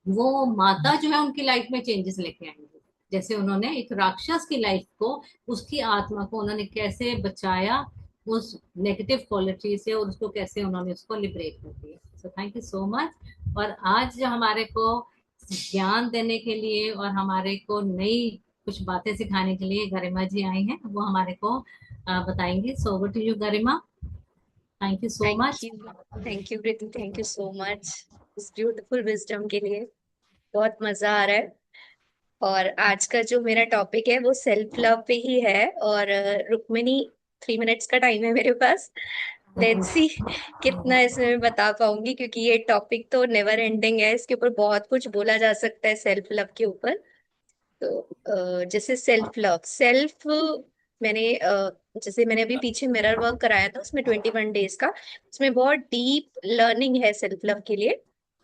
वो माता जो है उनकी लाइफ में चेंजेस लेके आएंगे। जैसे उन्होंने एक राक्षस की लाइफ को, उसकी आत्मा को उन्होंने कैसे बचाया उस नेगेटिव क्वालिटी से, और उसको कैसे उन्होंने उसको लिबरेट कर दिया। So thank you so much. और आज जो हमारे को ज्ञान देने के लिए और हमारे को नई कुछ बातें सिखाने के लिए गरिमा जी आई हैं, वो हमारे को बताएंगी। So over to you Garima. Thank you so thank much. You. Thank you Preeti, thank you so much इस ब्यूटीफुल विजडम के लिए। बहुत मजा आ रहा है। और आज का जो मेरा टॉपिक है वो सेल्फ लव पे ही है। और रुक्मिणी, 3 मिनट्स का टाइम है मेरे पास। लेट्स सी कितना इसमें मैं बता पाऊंगी, क्योंकि ये टॉपिक तो नेवर एंडिंग है। इसके ऊपर बहुत कुछ बोला जा सकता है सेल्फ लव के ऊपर। तो जैसे सेल्फ मैंने जैसे मैंने अभी पीछे मिरर वर्क कराया था, उसमें 21 डेज का, उसमें बहुत डीप लर्निंग है सेल्फ लव के लिए।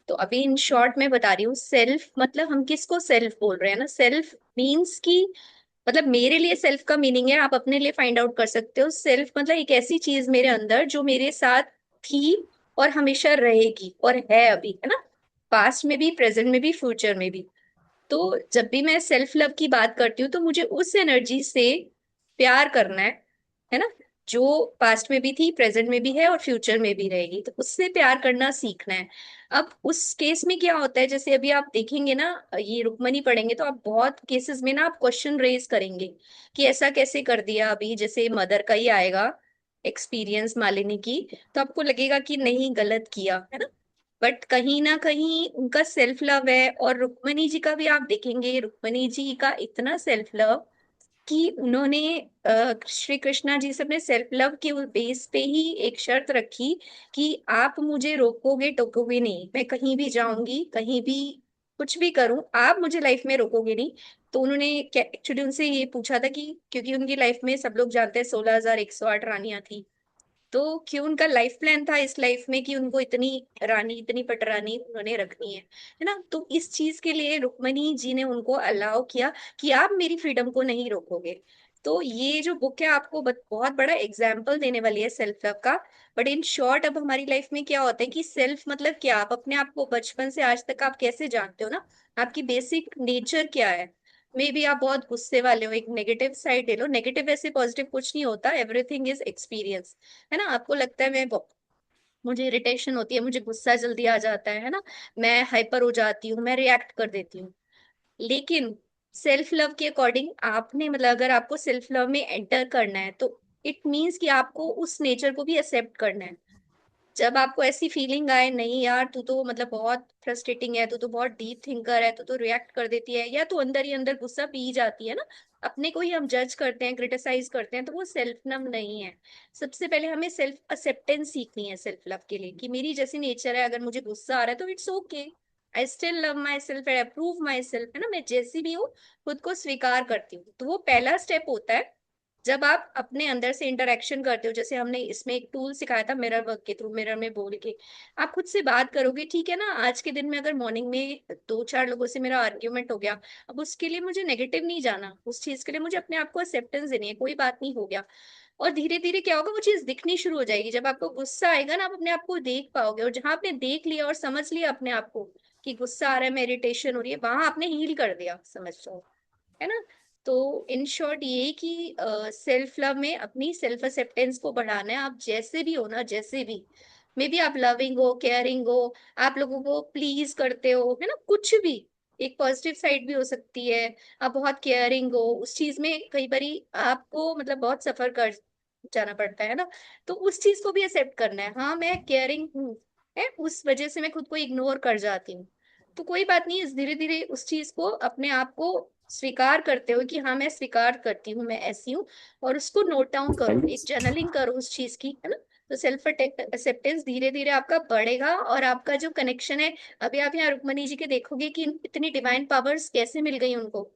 तो अभी इन शॉर्ट मैं बता रही हूँ। सेल्फ मतलब हम किसको सेल्फ बोल रहे हैं ना, सेल्फ मीन्स की मतलब मेरे लिए सेल्फ का मीनिंग है, आप अपने लिए फाइंड आउट कर सकते हो। सेल्फ मतलब एक ऐसी चीज मेरे अंदर जो मेरे साथ थी और हमेशा रहेगी और है अभी, है ना, पास्ट में भी, प्रेजेंट में भी, फ्यूचर में भी। तो जब भी मैं सेल्फ लव की बात करती हूँ तो मुझे उस एनर्जी से प्यार करना है ना, जो पास्ट में भी थी, प्रेजेंट में भी है और फ्यूचर में भी रहेगी। तो उससे प्यार करना सीखना है। अब उस केस में क्या होता है, जैसे अभी आप देखेंगे ना, ये रुक्मणी पढ़ेंगे तो आप बहुत केसेस में ना आप क्वेश्चन रेज करेंगे कि ऐसा कैसे कर दिया। अभी जैसे मदर का ही आएगा एक्सपीरियंस, मालिनी की, तो आपको लगेगा कि नहीं गलत किया, है ना। बट कहीं ना कहीं उनका सेल्फ लव है। और रुक्मणी जी का भी आप देखेंगे, रुक्मणी जी का इतना सेल्फ लव कि उन्होंने श्री कृष्णा जी से अपने सेल्फ लव के बेस पे ही एक शर्त रखी कि आप मुझे रोकोगे टोकोगे नहीं, मैं कहीं भी जाऊंगी, कहीं भी कुछ भी करूं, आप मुझे लाइफ में रोकोगे नहीं। तो उन्होंने एक्चुअली उनसे ये पूछा था कि क्योंकि उनकी लाइफ में सब लोग जानते हैं 16,108 रानियां थी, तो क्यों उनका लाइफ प्लान था इस लाइफ में कि उनको इतनी रानी, इतनी पटरानी उन्होंने रखनी है ना। तो इस चीज के लिए रुक्मणी जी ने उनको अलाउ किया कि आप मेरी फ्रीडम को नहीं रोकोगे। तो ये जो बुक है आपको बहुत बड़ा एग्जाम्पल देने वाली है सेल्फ लव का। बट इन शॉर्ट अब हमारी लाइफ में क्या होता है कि सेल्फ मतलब क्या, आप अपने आप को बचपन से आज तक आप कैसे जानते हो ना, आपकी बेसिक नेचर क्या है। मे बी आप बहुत गुस्से वाले हो, एक नेगेटिव साइड ले लो, नेगेटिव वैसे पॉजिटिव कुछ नहीं होता, एवरीथिंग इज एक्सपीरियंस, है ना। आपको लगता है मुझे इरिटेशन होती है, मुझे गुस्सा जल्दी आ जाता है ना, मैं हाइपर हो जाती हूँ, मैं रिएक्ट कर देती हूँ। लेकिन सेल्फ लव के अकॉर्डिंग आपने मतलब अगर आपको सेल्फ लव में एंटर करना है तो इट मीन्स कि आपको उस नेचर को भी एक्सेप्ट करना है। जब आपको ऐसी फीलिंग आए, नहीं यार तू तो मतलब बहुत फ्रस्ट्रेटिंग है, तू तो बहुत डीप थिंकर है, तू तो रिएक्ट कर देती है, या तू अंदर ही अंदर गुस्सा पी जाती है ना, अपने को ही हम जज करते हैं, क्रिटिसाइज करते हैं, तो वो सेल्फ लव नहीं है। सबसे पहले हमें सेल्फ एक्सेप्टेंस सीखनी है सेल्फ लव के लिए, कि मेरी जैसी नेचर है, अगर मुझे गुस्सा आ रहा है तो it's okay, I still love my self, I approve my self, है ना, मैं जैसी भी हूँ खुद को स्वीकार करती हूँ। तो वो पहला स्टेप होता है जब आप अपने अंदर से इंटरेक्शन करते हो। जैसे हमने इसमें एक टूल सिखाया था मिरर वर्क के थ्रू, मिरर में बोल के आप खुद से बात करोगे, ठीक है ना। आज के दिन में अगर मॉर्निंग में 2-4 लोगों से मेरा आर्ग्यूमेंट हो गया, अब उसके लिए मुझे नेगेटिव नहीं जाना, उस चीज के लिए मुझे अपने आप को एक्सेप्टेंस देनी है, कोई बात नहीं, हो गया। और धीरे धीरे क्या होगा, वो चीज दिखनी शुरू हो जाएगी। जब आपको गुस्सा आएगा ना, आप अपने आप को देख पाओगे, और जहां आपने देख लिया और समझ लिया अपने आप को कि गुस्सा आ रहा है, मेडिटेशन हो रही है, वहां आपने हील कर दिया, समझ लो, है ना। तो इन शॉर्ट ये कि सेल्फ लव में अपनी सेल्फ एक्सेप्टेंस को बढ़ाना है। आप जैसे भी हो ना, जैसे भी, मे बी आप लविंग हो, केयरिंग हो, आप लोगों को प्लीज करते हो, है ना, कुछ भी, एक पॉजिटिव साइड भी हो सकती है। आप बहुत केयरिंग हो, उस चीज में कई बारी आपको मतलब बहुत सफर कर जाना पड़ता है ना, तो उस चीज को भी एक्सेप्ट करना है। हाँ मैं केयरिंग हूँ, है, उस वजह से मैं खुद को इग्नोर कर जाती हूँ, तो कोई बात नहीं, इस धीरे धीरे उस चीज को अपने आप को स्वीकार करते हो कि हाँ मैं स्वीकार करती हूँ, मैं ऐसी हूँ। और उसको नोट डाउन करो, एक जर्नलिंग करो उस चीज की, है ना। तो सेल्फ एक्सेप्टेंस धीरे धीरे आपका बढ़ेगा, और आपका जो कनेक्शन है, अभी आप यहाँ रुक्मणी जी के देखोगे कि इतनी डिवाइन पावर्स कैसे मिल गई उनको।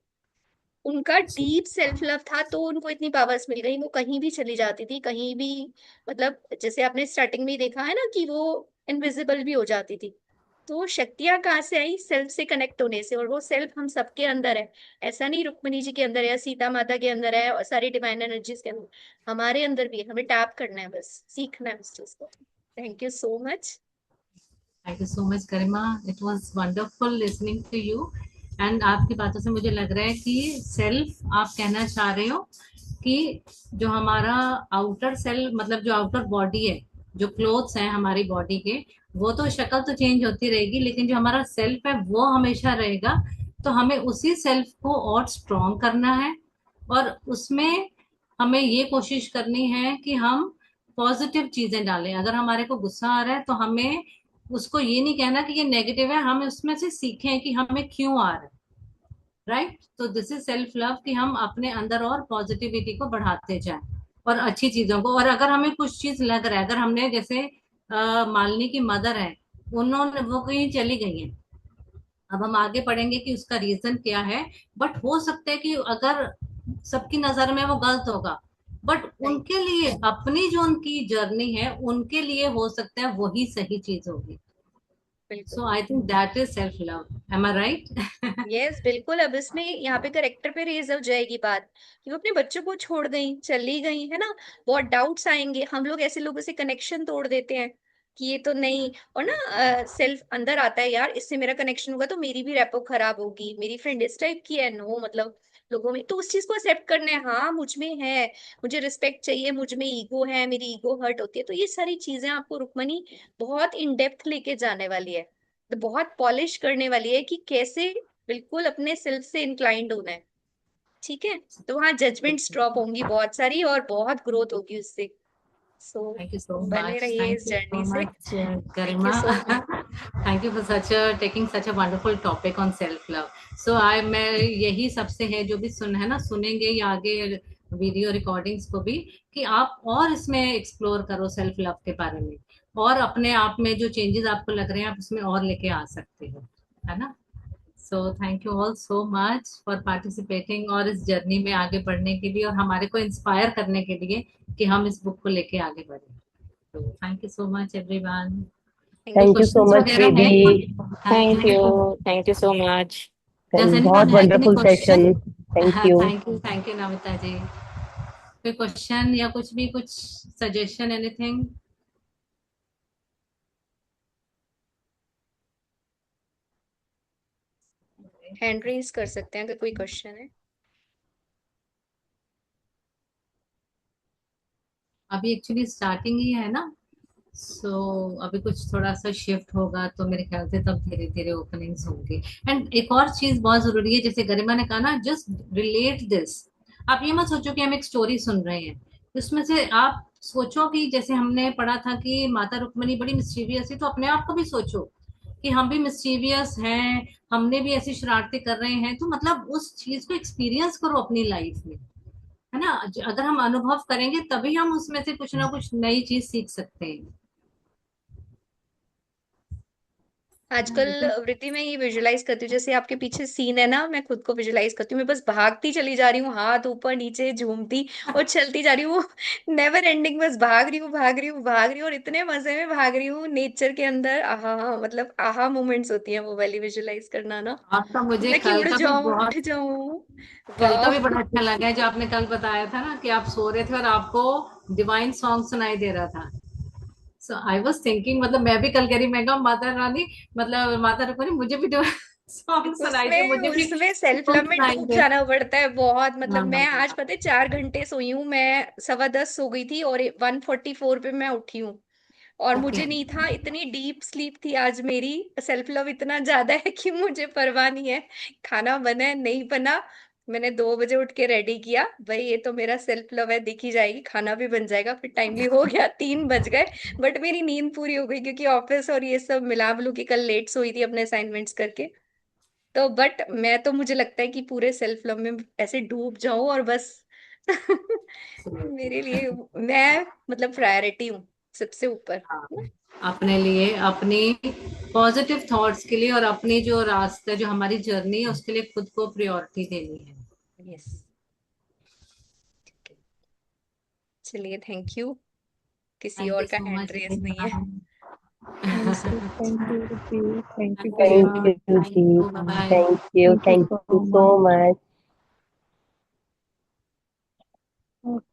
उनका डीप सेल्फ लव था तो उनको इतनी पावर्स मिल गई, वो कहीं भी चली जाती थी, कहीं भी, मतलब जैसे आपने स्टार्टिंग में ही देखा है ना कि वो इनविजिबल भी हो जाती थी, तो शक्तियां कहाँ से आई? सेल्फ से कनेक्ट होने से, और वो सेल्फ हम सबके अंदर है। ऐसा नहीं रुक्मिणी जी के अंदर है या सीता माता के अंदर है और सारी डिवाइन एनर्जीज के अंदर, हमारे अंदर भी है। हमें टैप करना है, बस सीखना है उस चीज को। Thank you so much. Thank you so much Garima, it was wonderful listening to you. And आपकी बातों से मुझे लग रहा है कि सेल्फ आप कहना चाह रहे हो कि जो हमारा आउटर सेल, मतलब जो आउटर बॉडी है, जो क्लोथ्स हैं हमारी बॉडी के, वो तो शक्ल तो चेंज होती रहेगी, लेकिन जो हमारा सेल्फ है वो हमेशा रहेगा। तो हमें उसी सेल्फ को और स्ट्रॉन्ग करना है, और उसमें हमें ये कोशिश करनी है कि हम पॉजिटिव चीजें डालें। अगर हमारे को गुस्सा आ रहा है तो हमें उसको ये नहीं कहना कि ये नेगेटिव है, हम उसमें से सीखें कि हमें क्यों आ रहा है। राइट, तो दिस इज सेल्फ लव, कि हम अपने अंदर और पॉजिटिविटी को बढ़ाते जाएं और अच्छी चीजों को। और अगर हमें कुछ चीज लग रहा है, अगर हमने जैसे मालिनी की मदर है, उन्होंने वो कहीं चली गई है, अब हम आगे पढ़ेंगे कि उसका रीजन क्या है। बट हो सकता है कि अगर सबकी नजर में वो गलत होगा, बट राइट। उनके लिए अपनी जो उनकी जर्नी है, उनके लिए हो सकता है वही सही चीज होगी। बिल्कुल। So I think that is self love. Am I right? Yes बिल्कुल। अब इसमें यहाँ पे करेक्टर पे रेज हो जाएगी बात कि वो अपने बच्चों को छोड़ गई, चली गई, है ना। बहुत डाउट्स आएंगे, हम लोग ऐसे लोगों से कनेक्शन तोड़ देते हैं कि ये तो नहीं। और ना सेल्फ अंदर आता है, यार इससे मेरा कनेक्शन होगा तो मेरी भी रेपो खराब होगी, मेरी फ्रेंड इस टाइप की है, नो मतलब लोगों में तो उस चीज को एक्सेप्ट करना है। हाँ मुझ में है, मुझे रिस्पेक्ट चाहिए, मुझ में ईगो है, मेरी ईगो हर्ट होती है। तो ये सारी चीजें आपको रुक्मणी बहुत इन डेप्थ लेके जाने वाली है, तो बहुत पॉलिश करने वाली है कि कैसे बिल्कुल अपने सेल्फ से इंक्लाइंड होना है। ठीक है। तो वहाँ जजमेंट्स ड्रॉप होंगी बहुत सारी और बहुत ग्रोथ होगी उससे। सो Thank you so बने much. रहिए Thank इस you so जर्नी से। much, thank you Garima. So much. Thank you for taking such a wonderful topic on self love. So मैं यही सबसे है जो भी है ना, सुनेंगे या आगे वीडियो रिकॉर्डिंग्स को भी, कि आप और इसमें एक्सप्लोर करो सेल्फ लव के बारे में, और अपने आप में जो चेंजेस आपको लग रहे हैं आप उसमें और लेके आ सकते हो, है ना। So thank you all so much for participating, और इस जर्नी में आगे बढ़ने के लिए और हमारे को इंस्पायर करने के लिए कि हम इस बुक को लेके आगे बढ़े। तो thank you so much everyone. Thank कोई you. Thank you so questions much वगैरह रिधि। है? Thank any you, thank you so much. Does बहुत anyone have any wonderful question? Session. Thank you. Thank you Namita ji. कोई क्वेश्चन या कुछ भी, कुछ suggestion, anything? Hand raise कर सकते हैं अगर कोई क्वेश्चन है। अभी एक्चुअली स्टार्टिंग ही है ना, सो अभी कुछ थोड़ा सा शिफ्ट होगा तो मेरे ख्याल से तब धीरे धीरे ओपनिंग्स होंगे। एंड एक और चीज बहुत जरूरी है, जैसे गरिमा ने कहा ना, जस्ट रिलेट दिस। आप ये मत सोचो कि हम एक स्टोरी सुन रहे हैं, उसमें से आप सोचो कि जैसे हमने पढ़ा था कि माता रुक्मणी बड़ी मिस्टीरियस थी, तो अपने आप को भी सोचो कि हम भी मिस्टीरियस हैं, हमने भी ऐसी शरारतें कर रहे हैं। तो मतलब उस चीज को एक्सपीरियंस करो अपनी लाइफ में, है ना। अगर हम अनुभव करेंगे तभी हम उसमें से कुछ ना कुछ नई चीज सीख सकते हैं। आजकल वृत्ति में ये विजुलाइज करती हूँ, जैसे आपके पीछे सीन है ना, मैं खुद को विजुलाइज करती हूँ, मैं बस भागती चली जा रही हूँ, हाथ ऊपर नीचे झूमती और चलती जा रही हूँ। नेवर एंडिंग, बस भाग रही हूँ भाग रही हूँ भाग रही हूँ, और इतने मजे में भाग रही हूँ नेचर के अंदर। आहा, मतलब आहा मोमेंट्स होती हैं वो वाली विजुलाइज करना ना। आपका मुझे मतलब कि कल उड़ का भी जाऊं बहुत, उठ जाऊं। कल का वाह। भी बड़ा अच्छा लगा है जो आपने कल बताया था ना, कि आप सो रहे थे और आपको डिवाइन सॉन्ग सुनाई दे रहा था। सो आई वाज थिंकिंग, मतलब मैं भी कल कह रही, मैं कहा माता रानी, मतलब माता रुक्मणी मुझे भी डिवाइन सॉन्ग सुनाई दे, उसमें मुझे भी उसमें सेल्फ तुम लव में सुनाई डूब दे। जाना पड़ता है बहुत। मतलब हाँ, मैं आज पता है 4 घंटे सोई हूँ, मैं 10:15 सो गई थी और 1:44 पे मैं उठी हूँ। और ओके। मुझे नहीं था, इतनी डीप स्लीप थी आज मेरी। सेल्फ लव इतना ज्यादा है कि मुझे परवाह नहीं है खाना बना है नहीं बना। मैंने 2 बजे उठ के रेडी किया, भाई ये तो मेरा सेल्फ लव है, दिखी जाएगी, खाना भी बन जाएगा। फिर टाइमली हो गया, 3 बज गए। बट मेरी नींद पूरी हो गई क्योंकि ऑफिस और ये सब मिला मिलू के कल लेट सोई थी अपने असाइनमेंट्स करके। तो बट मैं तो, मुझे लगता है कि पूरे सेल्फ लव में ऐसे डूब जाऊं और बस। मेरे लिए मैं मतलब प्रायोरिटी हूँ सबसे ऊपर। हाँ, अपने लिए, अपनी पॉजिटिव थॉट्स के लिए, और अपनी जो रास्ता, जो हमारी जर्नी है उसके लिए खुद को प्रायोरिटी देनी है। यस। चलिए थैंक यू। किसी थैंक और यू का सो हैंड मच रेस नहीं है। Everyone. Thank you, Rupi. Thank you Thank very you. much. Thank you. Bye-bye. Thank you Thank you so so much. much.